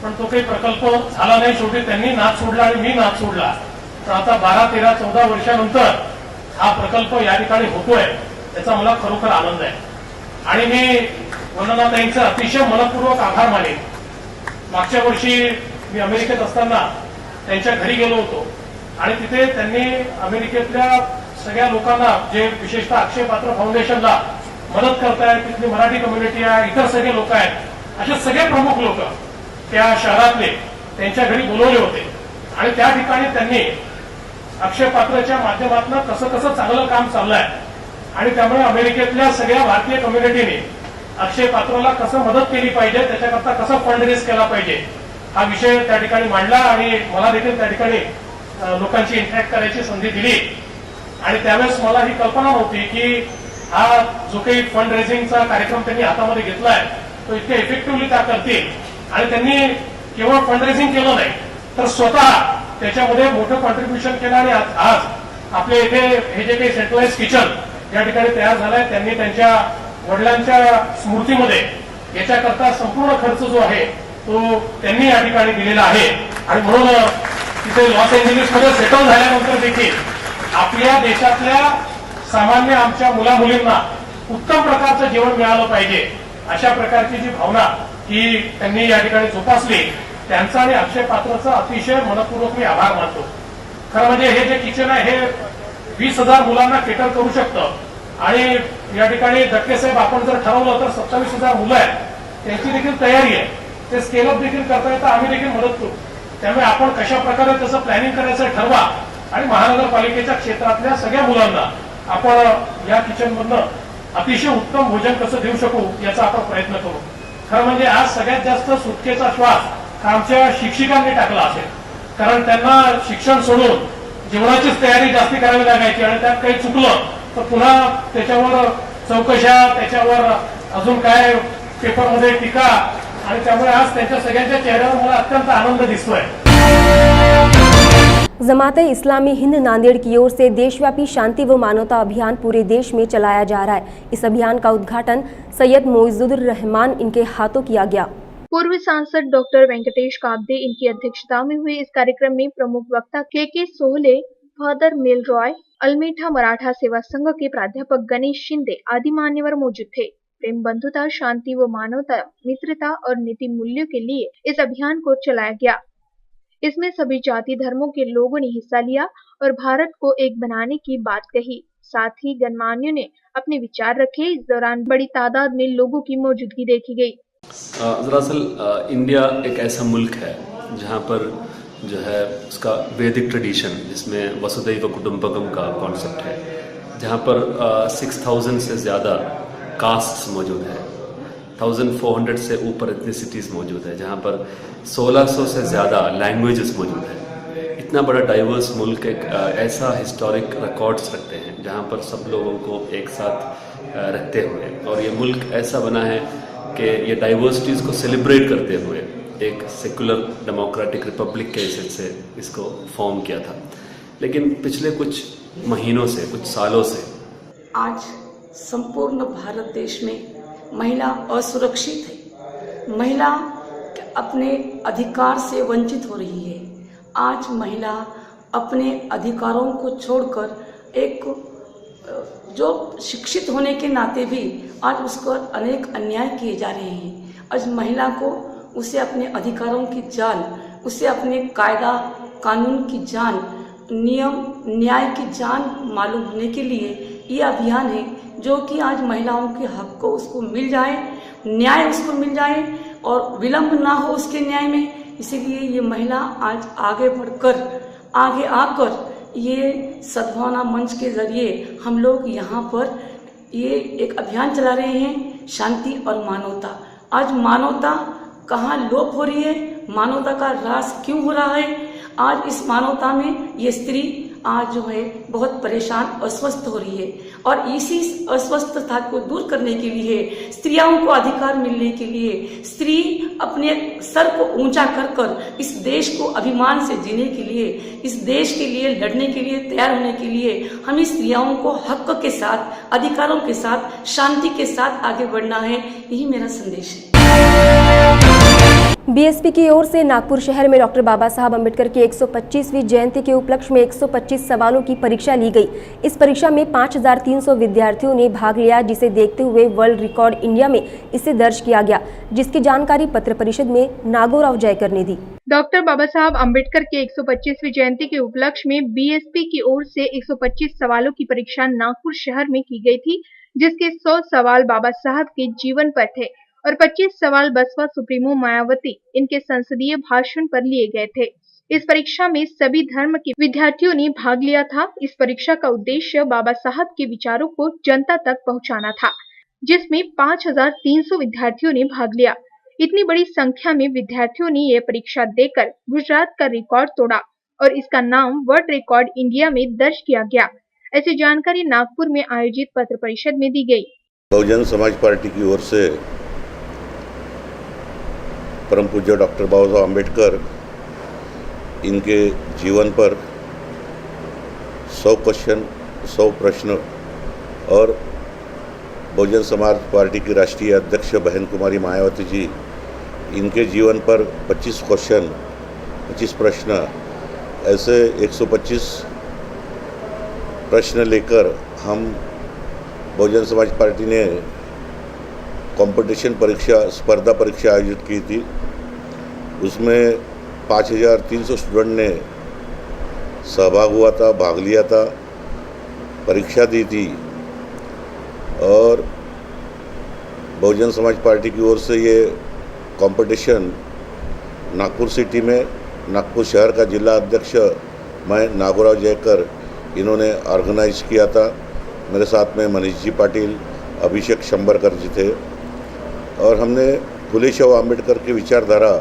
पण तो काही प्रकल्प झाला नाही. शेवटी त्यांनी नाद सोडला आणि मी नाद सोडला. तर आता 12-13-14 वर्षानंतर हा प्रकल्प या ठिकाणी होतोय, त्याचा मला खरोखर आनंद आहे आणि मी वंदनाताईंचे अतिशय मनपूर्वक आभार मानेन. मागच्या वर्षी मी अमेरिकेत असताना त्यांच्या घरी गेलो होतो आणि तिथे त्यांनी अमेरिकेतल्या सगळ्या लोकांना जे विशेषतः अक्षय पात्र फाउंडेशनला मदत करतायत, तिथली मराठी कम्युनिटी आहे, इतर सगळे लोक आहेत, असे सगळे प्रमुख लोक त्या शहरातले त्यांच्या घरी बोलवले होते आणि त्या ठिकाणी त्यांनी अक्षय पात्रच्या माध्यमातून कसं कसं चांगलं काम चाललंय आणि त्यामुळे अमेरिकेतल्या सगळ्या भारतीय कम्युनिटीने अक्षय पात्राला कसं मदत केली पाहिजे, त्याच्याकरता कसं फंड रेज केला पाहिजे हा विषय त्या ठिकाणी मांडला आणि मला देखील त्या ठिकाणी लोकांची इंटरॅक्ट करायची संधी दिली. आणि त्यावेळेस मला ही कल्पना नव्हती की हा जो काही फंड रेझिंगचा कार्यक्रम त्यांनी हातामध्ये घेतलाय तो इतक्या इफेक्टिव्हली त्या करतील. आणि त्यांनी केवळ फंड रेझिंग केलं नाही तर स्वतः त्याच्यामध्ये मोठं कॉन्ट्रीब्युशन केलं आणि आज आपल्या इथे हे जे काही सेंट्रलाइज किचन या ठिकाणी तयार झालंय, त्यांनी त्यांच्या वडिलांच्या स्मृतीमध्ये याच्याकरता संपूर्ण खर्च जो आहे तो त्यांनी या ठिकाणी दिलेला आहे. आणि म्हणून तिथे लॉस एंजलिसमध्ये सेटल झाल्यानंतर देखील आपल्या देशातल्या सामान्य आमच्या मुला मुलींना उत्तम प्रकारचं जेवण मिळालं पाहिजे अशा प्रकारची जी भावना ही त्यांनी या ठिकाणी जोपासली. त्यांचा आणि अक्षय पात्रचा अतिशय मनपूर्वक मी आभार मानतो. खरं म्हणजे हे जे किचन आहे हे 20,000 मुलांना केटर करू शकतं आणि या ठिकाणी दटके साहेब आपण जर ठरवलं तर 27,000 मुलं आहेत, त्यांची देखील तयारी आहे, ते स्केलअप देखील करता येतं, आम्ही देखील मदत करू. त्यामुळे आपण कशा प्रकारे त्याचं प्लॅनिंग करायचं ठरवा आणि महानगरपालिकेच्या क्षेत्रातल्या सगळ्या मुलांना आपण या किचनमधनं अतिशय उत्तम भोजन कसं देऊ शकू याचा आपण प्रयत्न करू. खरं म्हणजे आज सगळ्यात जास्त सुटकेचा श्वास हा आमच्या शिक्षिकांनी टाकला असेल, कारण त्यांना शिक्षण सोडून जेवणाचीच तयारी जास्ती करावी लागायची आणि त्यात काही चुकलं तर पुन्हा त्याच्यावर चौकशा, त्याच्यावर अजून काय पेपरमध्ये टीका आणि त्यामुळे आज त्यांच्या सगळ्यांच्या चेहऱ्यावर मला अत्यंत आनंद दिसतोय. जमात-ए-इस्लामी हिंद नांदेड़ की ओर से देशव्यापी शांति व मानवता अभियान पूरे देश में चलाया जा रहा है. इस अभियान का उद्घाटन सैयद मोइजुद्दीन रहमान इनके हाथों किया गया. पूर्व सांसद डॉक्टर वेंकटेश काब्दे इनकी अध्यक्षता में हुए इस कार्यक्रम में प्रमुख वक्ता के सोहले, फादर मेल रॉय, अल्मेठा मराठा सेवा संघ के प्राध्यापक गणेश शिंदे आदि मान्यवर मौजूद थे। प्रेम, बंधुता, शांति व मानवता, मित्रता और नीति मूल्यों के लिए इस अभियान को चलाया गया। इसमें सभी जाति धर्मों के लोगों ने हिस्सा लिया और भारत को एक बनाने की बात कही। साथ ही गणमान्यों ने अपने विचार रखे। इस दौरान बड़ी तादाद में लोगों की मौजूदगी देखी गई। दरअसल इंडिया एक ऐसा मुल्क है जहाँ पर जो है उसका वैदिक ट्रेडिशन, जिसमें वसुधैव कुटुंबकम का कॉन्सेप्ट है, जहाँ पर 6000 से ज़्यादा कास्ट्स मौजूद है, 1400 से ऊपर एथनिसिटीज़ मौजूद है, जहाँ पर 1600 से ज़्यादा लैंग्वेजेस मौजूद है। इतना बड़ा डाइवर्स मुल्क एक ऐसा हिस्टोरिक रिकॉर्ड्स रखते हैं जहाँ पर सब लोगों को एक साथ रखते हुए, और ये मुल्क ऐसा बना है कि ये डाइवर्सिटीज़ को सेलिब्रेट करते हुए एक सेकुलर डेमोक्रेटिक रिपब्लिक के हिसाब से इसको फॉर्म किया था। लेकिन पिछले कुछ महीनों से, कुछ सालों से आज संपूर्ण भारत देश में महिला असुरक्षित है, महिला अपने अधिकार से वंचित हो रही है। आज महिला अपने अधिकारों को छोड़कर एक जो शिक्षित होने के नाते भी आज उसको अनेक अन्याय किए जा रहे हैं। आज महिला को उसे अपने अधिकारों की जान, उसे अपने कायदा कानून की जान, नियम न्याय की जान मालूम होने के लिए ये अभियान है, जो कि आज महिलाओं के हक को उसको मिल जाए, न्याय उसको मिल जाए और विलंब ना हो उसके न्याय में। इसीलिए ये महिला आज आगे बढ़कर, आगे आकर ये सद्भावना मंच के जरिए हम लोग यहाँ पर ये एक अभियान चला रहे हैं, शांति और मानवता। आज मानवता कहाँ लोप हो रही है, मानवता का ह्रास क्यों हो रहा है? आज इस मानवता में ये स्त्री आज जो है बहुत परेशान, अस्वस्थ हो रही है, और इसी अस्वस्थता को दूर करने के लिए, स्त्रियों को अधिकार मिलने के लिए, स्त्री अपने सर को ऊंचा कर कर इस देश को अभिमान से जीने के लिए, इस देश के लिए लड़ने के लिए तैयार होने के लिए हमें स्त्रियों को हक के साथ, अधिकारों के साथ, शांति के साथ आगे बढ़ना है। यही मेरा संदेश है। बीएसपी की ओर से नागपुर शहर में डॉक्टर बाबा साहब अम्बेडकर की 125वीं जयंती के उपलक्ष्य में 125 सवालों की परीक्षा ली गई। इस परीक्षा में 5300 विद्यार्थियों ने भाग लिया, जिसे देखते हुए वर्ल्ड रिकॉर्ड इंडिया में इसे दर्ज किया गया, जिसकी जानकारी पत्र परिषद में नागोराव जयकर ने दी। डॉक्टर बाबा साहब अम्बेडकर के 125वीं जयंती के उपलक्ष्य में बीएसपी की ओर से 125 सवालों की परीक्षा नागपुर शहर में की गई थी, जिसके 100 सवाल बाबा साहब के जीवन पर थे और 25 सवाल बसपा सुप्रीमो मायावती इनके संसदीय भाषण पर लिए गए थे। इस परीक्षा में सभी धर्म के विद्यार्थियों ने भाग लिया था। इस परीक्षा का उद्देश्य बाबा साहब के विचारों को जनता तक पहुंचाना था, जिसमें 5300 विद्यार्थियों ने भाग लिया। इतनी बड़ी संख्या में विद्यार्थियों ने यह परीक्षा देकर गुजरात का रिकॉर्ड तोड़ा और इसका नाम वर्ल्ड रिकॉर्ड इंडिया में दर्ज किया गया। ऐसी जानकारी नागपुर में आयोजित पत्र परिषद में दी गई। बहुजन समाज पार्टी की ओर से परम पूज्य डॉक्टर बाबा साहब अम्बेडकर, इनके जीवन पर 100 क्वेश्चन, 100 प्रश्न और बहुजन समाज पार्टी की राष्ट्रीय अध्यक्ष बहन कुमारी मायावती जी, इनके जीवन पर 25 क्वेश्चन, 25 प्रश्न, ऐसे 125 प्रश्न लेकर हम बहुजन समाज पार्टी ने कंपटीशन परीक्षा, स्पर्धा परीक्षा आयोजित की थी। उसमें 5300 स्टूडेंट ने सहभाग हुआ था, भाग लिया था, परीक्षा दी थी और बहुजन समाज पार्टी की ओर से ये कंपटीशन नागपुर सिटी में, नागपुर शहर का जिला अध्यक्ष मैं नागोराव जयकर, इन्होंने ऑर्गेनाइज किया था। मेरे साथ में मनीष जी पाटिल, अभिषेक शंबरकर जी थे और हमने फुले शाहू अम्बेडकर की विचारधारा,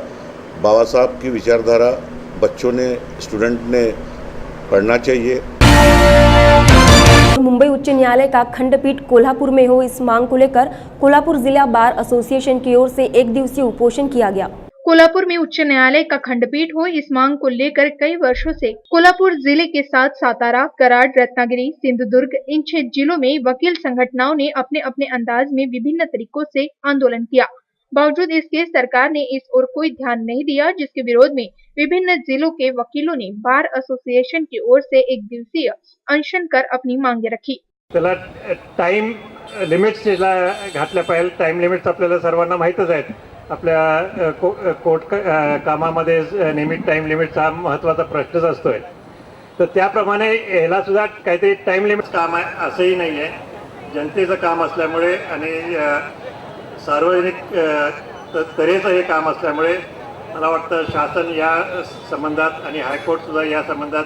बाबा साहब की विचारधारा बच्चों ने, स्टूडेंट ने पढ़ना चाहिए। मुंबई उच्च न्यायालय का खंडपीठ कोल्हापुर में हो, इस मांग को लेकर कोल्हापुर जिला बार एसोसिएशन की ओर से 1 दिवसीय उपोषण किया गया। कोल्हापुर में उच्च न्यायालय का खंडपीठ हो, इस मांग को लेकर कई वर्षों से कोल्हापुर जिले के साथ सातारा, कराड, रत्नागिरी, सिंधुदुर्ग, इन 6 जिलों में वकील संगठनों ने अपने अपने अंदाज में विभिन्न तरीकों से आंदोलन किया बावजूद इसके सरकार ने इस ओर कोई ध्यान नहीं दिया, जिसके विरोध में विभिन्न जिलों के वकीलों ने बार एसोसिएशन की ओर से एक दिवसीय अनशन कर अपनी मांगे रखी। त्याला टाइम लिमिट्स घातल्या पाहिजे। टाइम लिमिट्स आपल्याला सर्वांना माहीतच आहेत। आपल्या कोर्ट कामामध्ये नेहमी टाइम लिमिटचा महत्त्वाचा प्रश्नच असतोय। तर त्याप्रमाणे ह्याला सुद्धा काहीतरी टाइम लिमिट काम आहे असंही नाही आहे। जनतेचं काम असल्यामुळे आणि सार्वजनिक तऱ्हेचं हे काम असल्यामुळे मला वाटतं शासन या संबंधात आणि हायकोर्ट सुद्धा या संबंधात।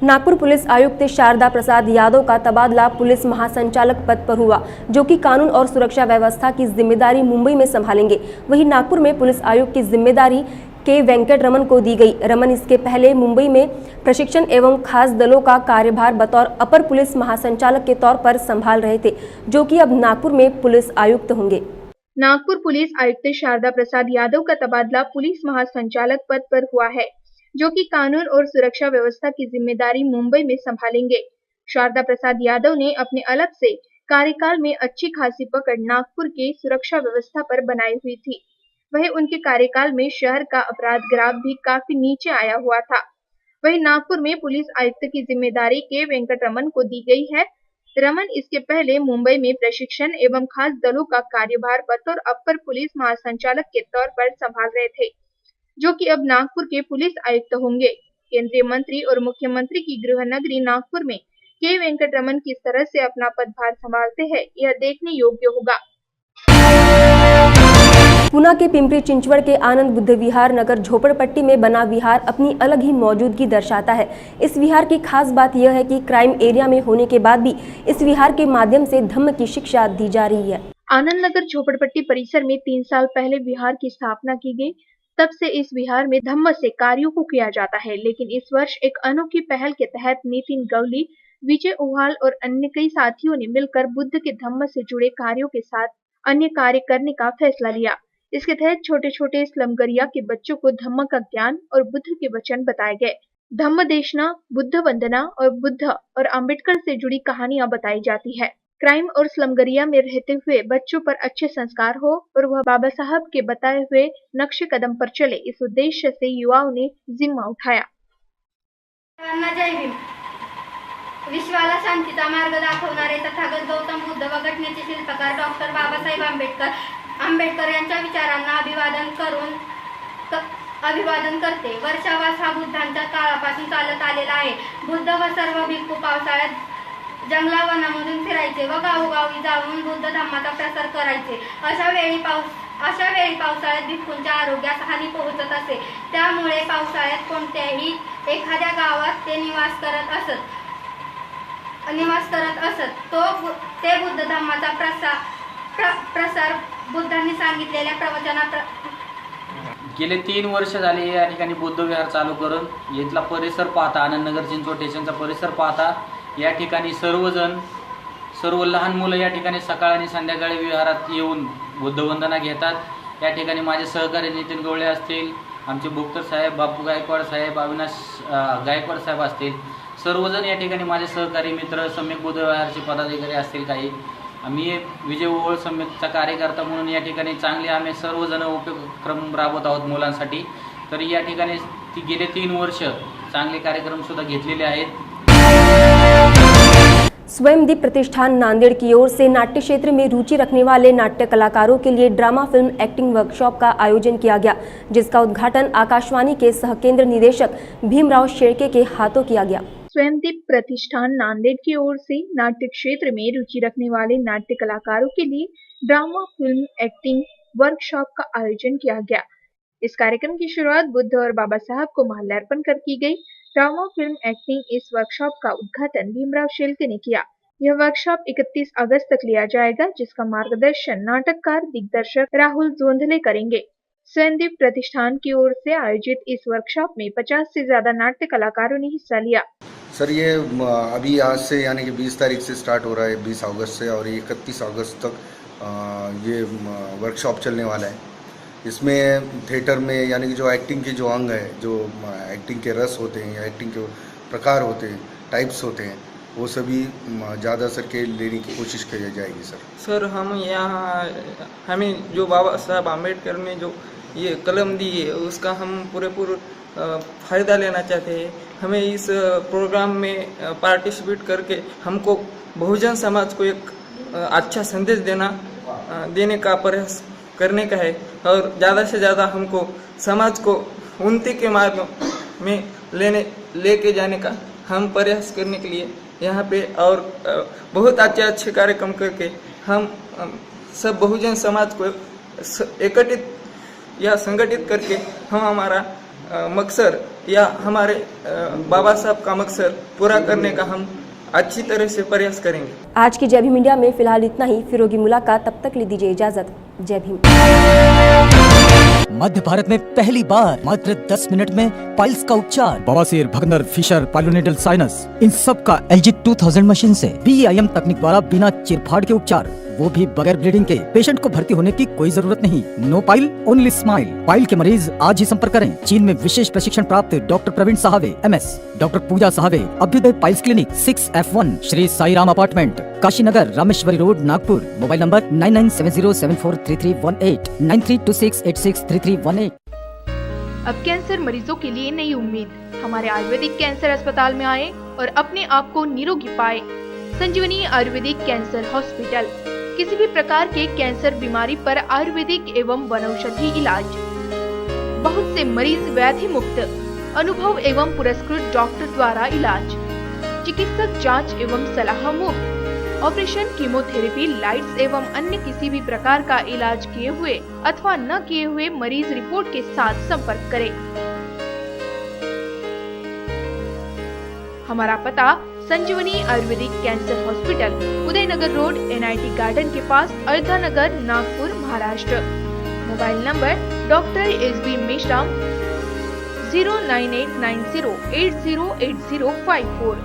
नागपुर पुलिस आयुक्त शारदा प्रसाद यादव का तबादला पुलिस महासंचालक पद पर हुआ, जो कि कानून और सुरक्षा व्यवस्था की जिम्मेदारी मुंबई में संभालेंगे। वहीं नागपुर में पुलिस आयुक्त की जिम्मेदारी के वेंकट रमन को दी गई। रमन इसके पहले मुंबई में प्रशिक्षण एवं खास दलों का कार्यभार बतौर अपर पुलिस महासंचालक के तौर पर संभाल रहे थे, जो कि अब नागपुर में पुलिस आयुक्त होंगे। नागपुर पुलिस आयुक्त शारदा प्रसाद यादव का तबादला पुलिस महासंचालक पद पर हुआ है, जो कि कानून और सुरक्षा व्यवस्था की जिम्मेदारी मुंबई में संभालेंगे। शारदा प्रसाद यादव ने अपने अलग से कार्यकाल में अच्छी खासी पकड़ नागपुर के सुरक्षा व्यवस्था पर बनाई हुई थी। वहीं उनके कार्यकाल में शहर का अपराध ग्राफ भी काफी नीचे आया हुआ था। वहीं नागपुर में पुलिस आयुक्त की जिम्मेदारी के वेंकट रमन को दी गई है। रमन इसके पहले मुंबई में प्रशिक्षण एवं खास दलों का कार्यभार बतौर अपर पुलिस महासंचालक के तौर पर संभाल रहे थे, जो कि अब नागपुर के पुलिस आयुक्त होंगे। केंद्रीय मंत्री और मुख्यमंत्री की गृह नगरी नागपुर में के वेंकट रमन किस तरह से अपना पदभार संभालते हैं, यह देखने योग्य होगा। पुणे के पिंपरी चिंचवड़ के आनंद बुद्ध विहार नगर झोपड़पट्टी में बना विहार अपनी अलग ही मौजूदगी दर्शाता है। इस विहार की खास बात यह है कि क्राइम एरिया में होने के बाद भी इस विहार के माध्यम से धम्म की शिक्षा दी जा रही है। आनंद नगर झोपड़पट्टी परिसर में 3 साल पहले विहार की स्थापना की गई। तब से इस विहार में धम्म से कार्यों को किया जाता है, लेकिन इस वर्ष एक अनोखी पहल के तहत नितिन गवली, विजय उहाल और अन्य कई साथियों ने मिलकर बुद्ध के धम्म से जुड़े कार्यों के साथ अन्य कार्य करने का फैसला लिया। इसके तहत छोटे छोटे स्लमगरिया के बच्चों को धम्म का ज्ञान और बुद्ध के वचन बताए गए। धम्म देशना, बुद्ध वंदना और बुद्ध और अम्बेडकर से जुड़ी कहानियां बताई जाती है। क्राइम और स्लमगरिया में रहते हुए बच्चों पर अच्छे संस्कार हो और वह बाबा साहब के बताए हुए नक्शे कदम पर चले, इस उद्देश्य से युवाओं ने जिम्मा उठाया। जय भीम। विश्वाला शांतीचा मार्ग दाखवणारे तथागत गौतम बुद्ध व घटनेचे शिल्पकार डॉक्टर बाबासाहेब आंबेडकर यांच्या विचारांना अभिवादन करते। वर्षावास हा बुद्धांच्या काळापासून चालत आलेला आहे। बुद्ध व सर्व भिक्खू पावसाळ्यात जंगलावनामधून फिरायचे व गावोगावी जाऊन बुद्ध धम्माचा प्रसार करायचे। अशा वेळी पावसाळ्यात भिक्खूंच्या आरोग्यास हानी पोहोचत असे। त्यामुळे पावसाळ्यात कोणत्याही एखाद्या गावात ते निवास करत असत। ते बुद्ध धम्माचा प्रसार बुद्धांनी सांगितलेल्या प्रवचना गेले 3 वर्ष झाले या ठिकाणी बुद्ध विहार चालू करून इथला परिसर पाहता, आनंदनगर चिंचवड स्टेशनचा परिसर पाहता, या ठिकाणी सर्व लहान मुलं या ठिकाणी सकाळ आणि संध्याकाळी विहारात येऊन बुद्धवंदना घेतात। या ठिकाणी माझे सहकारी नितीन गवळे असतील, आमचे बुक्तर साहेब, बापू गायकवाड साहेब, अविनाश गायकवाड साहेब असतील, सर्वजण या ठिकाणी माझे सहकारी मित्र, सम्यक बुद्ध विहारचे पदाधिकारी असतील काही। आम्ही विजय ओवळ सम्यकचा कार्यकर्ता म्हणून या ठिकाणी चांगले आम्ही सर्वजण उपक्रम राबवत आहोत मुलांसाठी। तर या ठिकाणी गेले 3 वर्ष चांगले कार्यक्रम सुद्धा घेतलेले आहेत। स्वयंदीप प्रतिष्ठान नांदेड़ की ओर से नाट्य क्षेत्र में रुचि रखने वाले नाट्य कलाकारों के लिए ड्रामा फिल्म एक्टिंग वर्कशॉप का आयोजन किया गया, जिसका उद्घाटन आकाशवाणी के सहकेंद्र निदेशक भीमराव शेड़के के हाथों किया गया। स्वयंदीप प्रतिष्ठान नांदेड़ की ओर से नाट्य क्षेत्र में रुचि रखने वाले नाट्य कलाकारों के लिए ड्रामा फिल्म एक्टिंग वर्कशॉप का आयोजन किया गया। इस कार्यक्रम की शुरुआत बुद्ध और बाबा साहब को माल्यार्पण कर की गई। ड्रामा फिल्म एक्टिंग इस वर्कशॉप का उद्घाटन भीमराव शेड़के ने किया। यह वर्कशॉप 31 अगस्त तक लिया जाएगा, जिसका मार्गदर्शन नाटककार दिग्दर्शक राहुल जोंधले करेंगे। स्वयंदीप प्रतिष्ठान की ओर से आयोजित इस वर्कशॉप में 50 से ज्यादा नाट्य कलाकारों ने हिस्सा लिया। सर ये अभी आज से यानी कि 20 तारीख से स्टार्ट हो रहा है, 20 अगस्त से, और 31 अगस्त तक ये वर्कशॉप चलने वाला है। इसमें थिएटर में यानी कि जो एक्टिंग के जो अंग है, जो एक्टिंग के रस होते हैं या एक्टिंग के प्रकार होते हैं, टाइप्स होते हैं, वो सभी ज़्यादा सर के लेने की कोशिश की जाएगी सर। सर हम यहाँ हमें जो बाबा साहब आम्बेडकर ने जो ये कलम दी है उसका हम पूरेपूर फ़ायदा लेना चाहते हैं। हमें इस प्रोग्राम में पार्टिसिपेट करके हमको बहुजन समाज को एक अच्छा संदेश देने का प्रयास करने का है और ज़्यादा से ज़्यादा हमको समाज को उन्नति के मार्ग में लेके जाने का हम प्रयास करने के लिए यहाँ पे और बहुत अच्छे कार्यक्रम करके हम सब बहुजन समाज को एकत्रित या संगठित करके हम हमारा मकसद या हमारे बाबा साहब का मकसद पूरा करने का हम अच्छी तरह से प्रयास करेंगे। आज की जय भीम इंडिया में फिलहाल इतना ही। फिर होगी मुलाकात, तब तक ले दीजिए इजाजत। जय भीम। मध्य भारत में पहली बार मात्र 10 मिनट में पाइल्स का उपचार, बवासीर, भगंदर, फिशर, पाइलोनेडल साइनस, इन सब का LG 2000 मशीन से PIM तकनीक द्वारा बिना चिरफाड़ के उपचार, वो भी बगैर ब्लीडिंग के। पेशेंट को भर्ती होने की कोई जरूरत नहीं। No pile only smile. Pile के मरीज आज ही संपर्क करें। चीन में विशेष प्रशिक्षण प्राप्त doctor Praveen Sahave MS, doctor Pooja Sahave, Abhyudaya piles clinic 6F1 Shri Sairam apartment, Kashinagar, Rameshwari road, Nagpur. Mobile number 9970743318 9326863318। अब कैंसर मरीजों के लिए नई उम्मीद। हमारे आयुर्वेदिक कैंसर अस्पताल में आए और अपने आप को निरोगी पाए। संजीवनी आयुर्वेदिक कैंसर हॉस्पिटल। किसी भी प्रकार के कैंसर बीमारी पर आयुर्वेदिक एवं वनौषधि इलाज। बहुत से मरीज व्याधि मुक्त, अनुभव एवं पुरस्कृत डॉक्टर द्वारा इलाज। चिकित्सक जांच एवं सलाह मुफ्त। ऑपरेशन, कीमोथेरेपी, लाइट्स एवं अन्य किसी भी प्रकार का इलाज किए हुए अथवा न किए हुए मरीज रिपोर्ट के साथ संपर्क करें। हमारा पता Sanjeevani Ayurvedic cancer hospital, Udaynagar road, NIT garden के पास, Ayodhya Nagar, Nagpur, Maharashtra. Mobile number doctor SB Meshram 09890808054।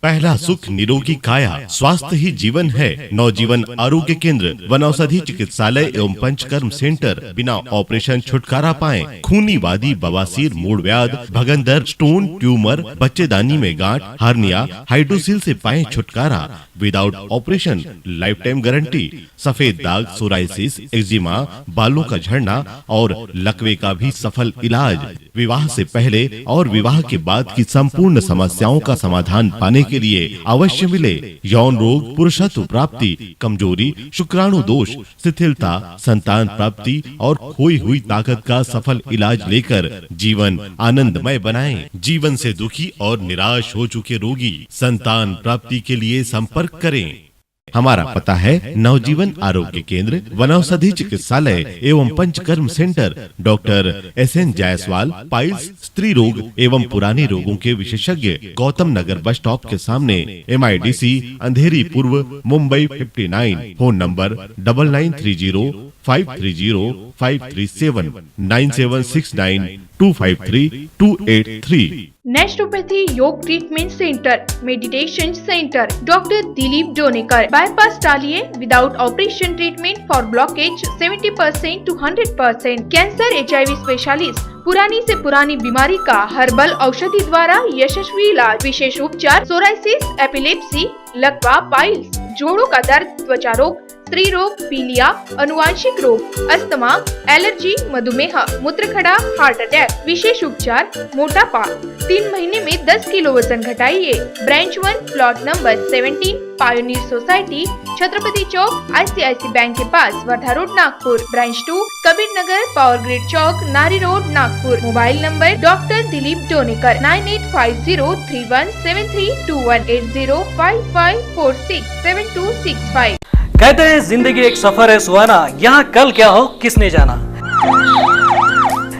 पहला सुख निरोगी काया, स्वास्थ्य ही जीवन है। नवजीवन आरोग्य केंद्र, वनौषधि चिकित्सालय एवं पंचकर्म सेंटर। बिना ऑपरेशन छुटकारा पाएं। खूनी वादी, बवासीर, मूड व्याध, भगंदर, स्टोन, ट्यूमर, बच्चेदानी में गांठ, हार्निया, हाइड्रोसिल से पाएं छुटकारा। Without operation, life time guarantee. सफेद दाग, सोराइसिस, एक्जिमा, बालों का झड़ना और लकवे का भी सफल इलाज। विवाह से पहले और विवाह के बाद की संपूर्ण समस्याओं का समाधान पाने के लिए अवश्य मिले। यौन रोग, पुरुषत्व प्राप्ति, कमजोरी, शुक्राणु दोष, शिथिलता, संतान प्राप्ति और खोई हुई ताकत का सफल इलाज लेकर जीवन आनंदमय बनाएं। जीवन से दुखी और निराश हो चुके रोगी संतान प्राप्ति के लिए संपर्क करें। हमारा पता है नवजीवन आरोग्य केंद्र, वनौषधि चिकित्सालय एवं panchakarma centre. Doctor SN Jaiswal, piles, स्त्री रोग एवं पुराने रोगों के विशेषज्ञ। गौतम नगर बस स्टॉप के सामने, MIDC, अंधेरी पूर्व, Mumbai 59। Phone number 9930530537 9769253283। Naturopathy yoga treatment centre, meditation centre, doctor Dilip Donekar. Bypass टालिए, without operation treatment for blockage 70% to 100%। Cancer, HIV specialist, पुरानी से पुरानी बीमारी का हर्बल औषधि द्वारा यशस्वी इलाज। विशेष उपचार, सोराइसिस, एपिलेप्सी, लकवा, पाइल्स, जोड़ों का दर्द, त्वचा रोग, स्त्री रोग, पीलिया, अनुवांशिक रोग, अस्थमा, एलर्जी, मधुमेह, मूत्रखड़ा, हार्ट अटैक। विशेष उपचार, मोटापा। 3 महीने में 10 किलो वजन घटाइए। Branch 1, plot number 17, pioneer society, Chhatrapati chowk, ICICI bank के पास, Wardha road, Nagpur. Branch 2, Kabir Nagar, power grid chowk, Nari road, Nagpur. Mobile number doctor Dilip Donekar 9850317321 8055467265। कहते हैं जिंदगी एक सफर है सुहाना, यहाँ कल क्या हो किसने जाना।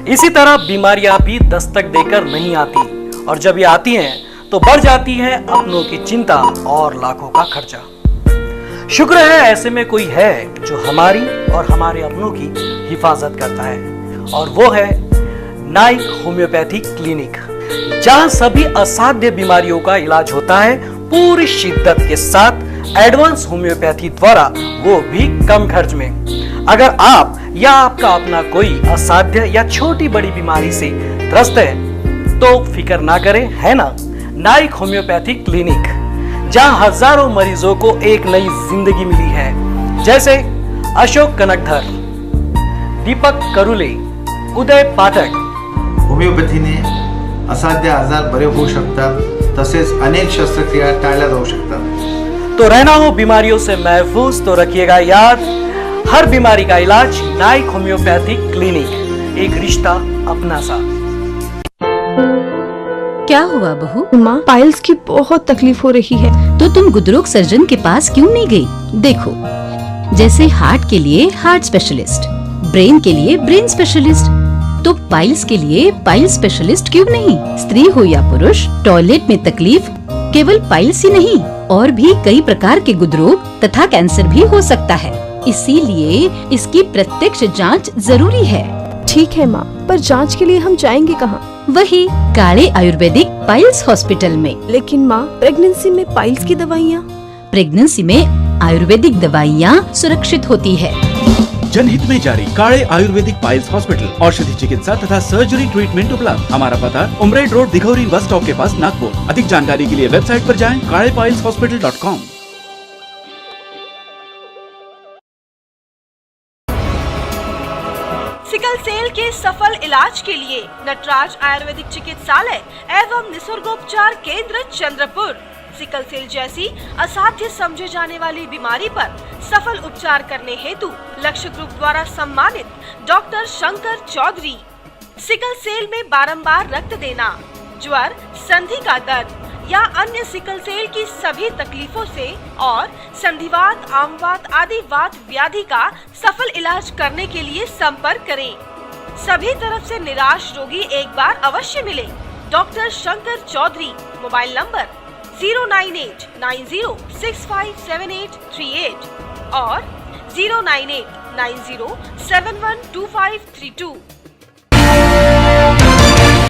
इसी तरह बीमारियां भी दस्तक देकर नहीं आती, और जब ये आती हैं तो बढ़ जाती है अपनों की चिंता और लाखों का खर्चा। शुक्र है ऐसे में कोई है जो हमारी और हमारे अपनों की हिफाजत करता है, और वो है नाइक होम्योपैथी क्लिनिक, जहां सभी असाध्य बीमारियों का इलाज होता है पूरी शिद्दत के साथ, एडवांस होम्योपैथी द्वारा, वो भी कम खर्च में। अगर आप या आपका अपना कोई असाध्य या छोटी बड़ी बीमारी से त्रस्त है तो फिक्र ना करें, है ना। नाइक होम्योपैथिक क्लिनिक, जहां हजारों मरीजों को एक नई जिंदगी मिली है। जैसे अशोक कनकधर, दीपक करुले, उदय पाठक। होमिओपॅथीने असाध्य आजार बरे होऊ शकतात, तसेच अनेक शस्त्रक्रिया टाळल्या जाऊ शकतात। तो रहना हो बीमारियों से महफूज तो रखिएगा याद, हर बीमारी का इलाज नाइक होम्योपैथिक क्लिनिक, एक रिश्ता अपना सा। क्या हुआ बहू? माँ, पाइल्स की बहुत तकलीफ हो रही है। तो तुम गुदरोग सर्जन के पास क्यों नहीं गई? देखो, जैसे हार्ट के लिए हार्ट स्पेशलिस्ट, ब्रेन के लिए ब्रेन स्पेशलिस्ट, तो पाइल्स के लिए पाइल स्पेशलिस्ट क्यों नहीं? स्त्री हो या पुरुष, टॉयलेट में तकलीफ केवल पाइल्स ही नहीं, और भी कई प्रकार के गुदरोग तथा कैंसर भी हो सकता है। इसीलिए इसकी प्रत्यक्ष जांच जरूरी है। ठीक है माँ, पर जांच के लिए हम जाएंगे कहाँ? वही काले आयुर्वेदिक पाइल्स हॉस्पिटल में। लेकिन माँ, प्रेगनेंसी में पाइल्स की दवाइयाँ? प्रेगनेंसी में आयुर्वेदिक दवाइयाँ सुरक्षित होती है। जनहित में जारी काले आयुर्वेदिक पाइल्स हॉस्पिटल, औषधि चिकित्सा तथा सर्जरी ट्रीटमेंट उपलब्ध। हमारा पता उमरेड रोड, दिघौरी बस स्टॉप के पास, नागपुर। अधिक जानकारी के लिए वेबसाइट पर जाएं kalepileshospital.com। सिकल सेल के सफल इलाज के लिए नटराज आयुर्वेदिक चिकित्सालय एवं निसर्गोपचार केंद्र चंद्रपुर। सिकल सेल जैसी असाध्य समझे जाने वाली बीमारी पर सफल उपचार करने हेतु लक्ष्य ग्रुप द्वारा सम्मानित doctor Shankar Chaudhary. Sickle cell में बारंबार रक्त देना, ज्वर, संधि का दर्द या अन्य सिकल सेल की सभी तकलीफों से और संधिवात, आमवात आदि वात व्याधि का सफल इलाज करने के लिए संपर्क करें। सभी तरफ से निराश रोगी एक बार अवश्य मिले। Doctor Shankar Chaudhary, mobile number 09890657838 और 09890712532।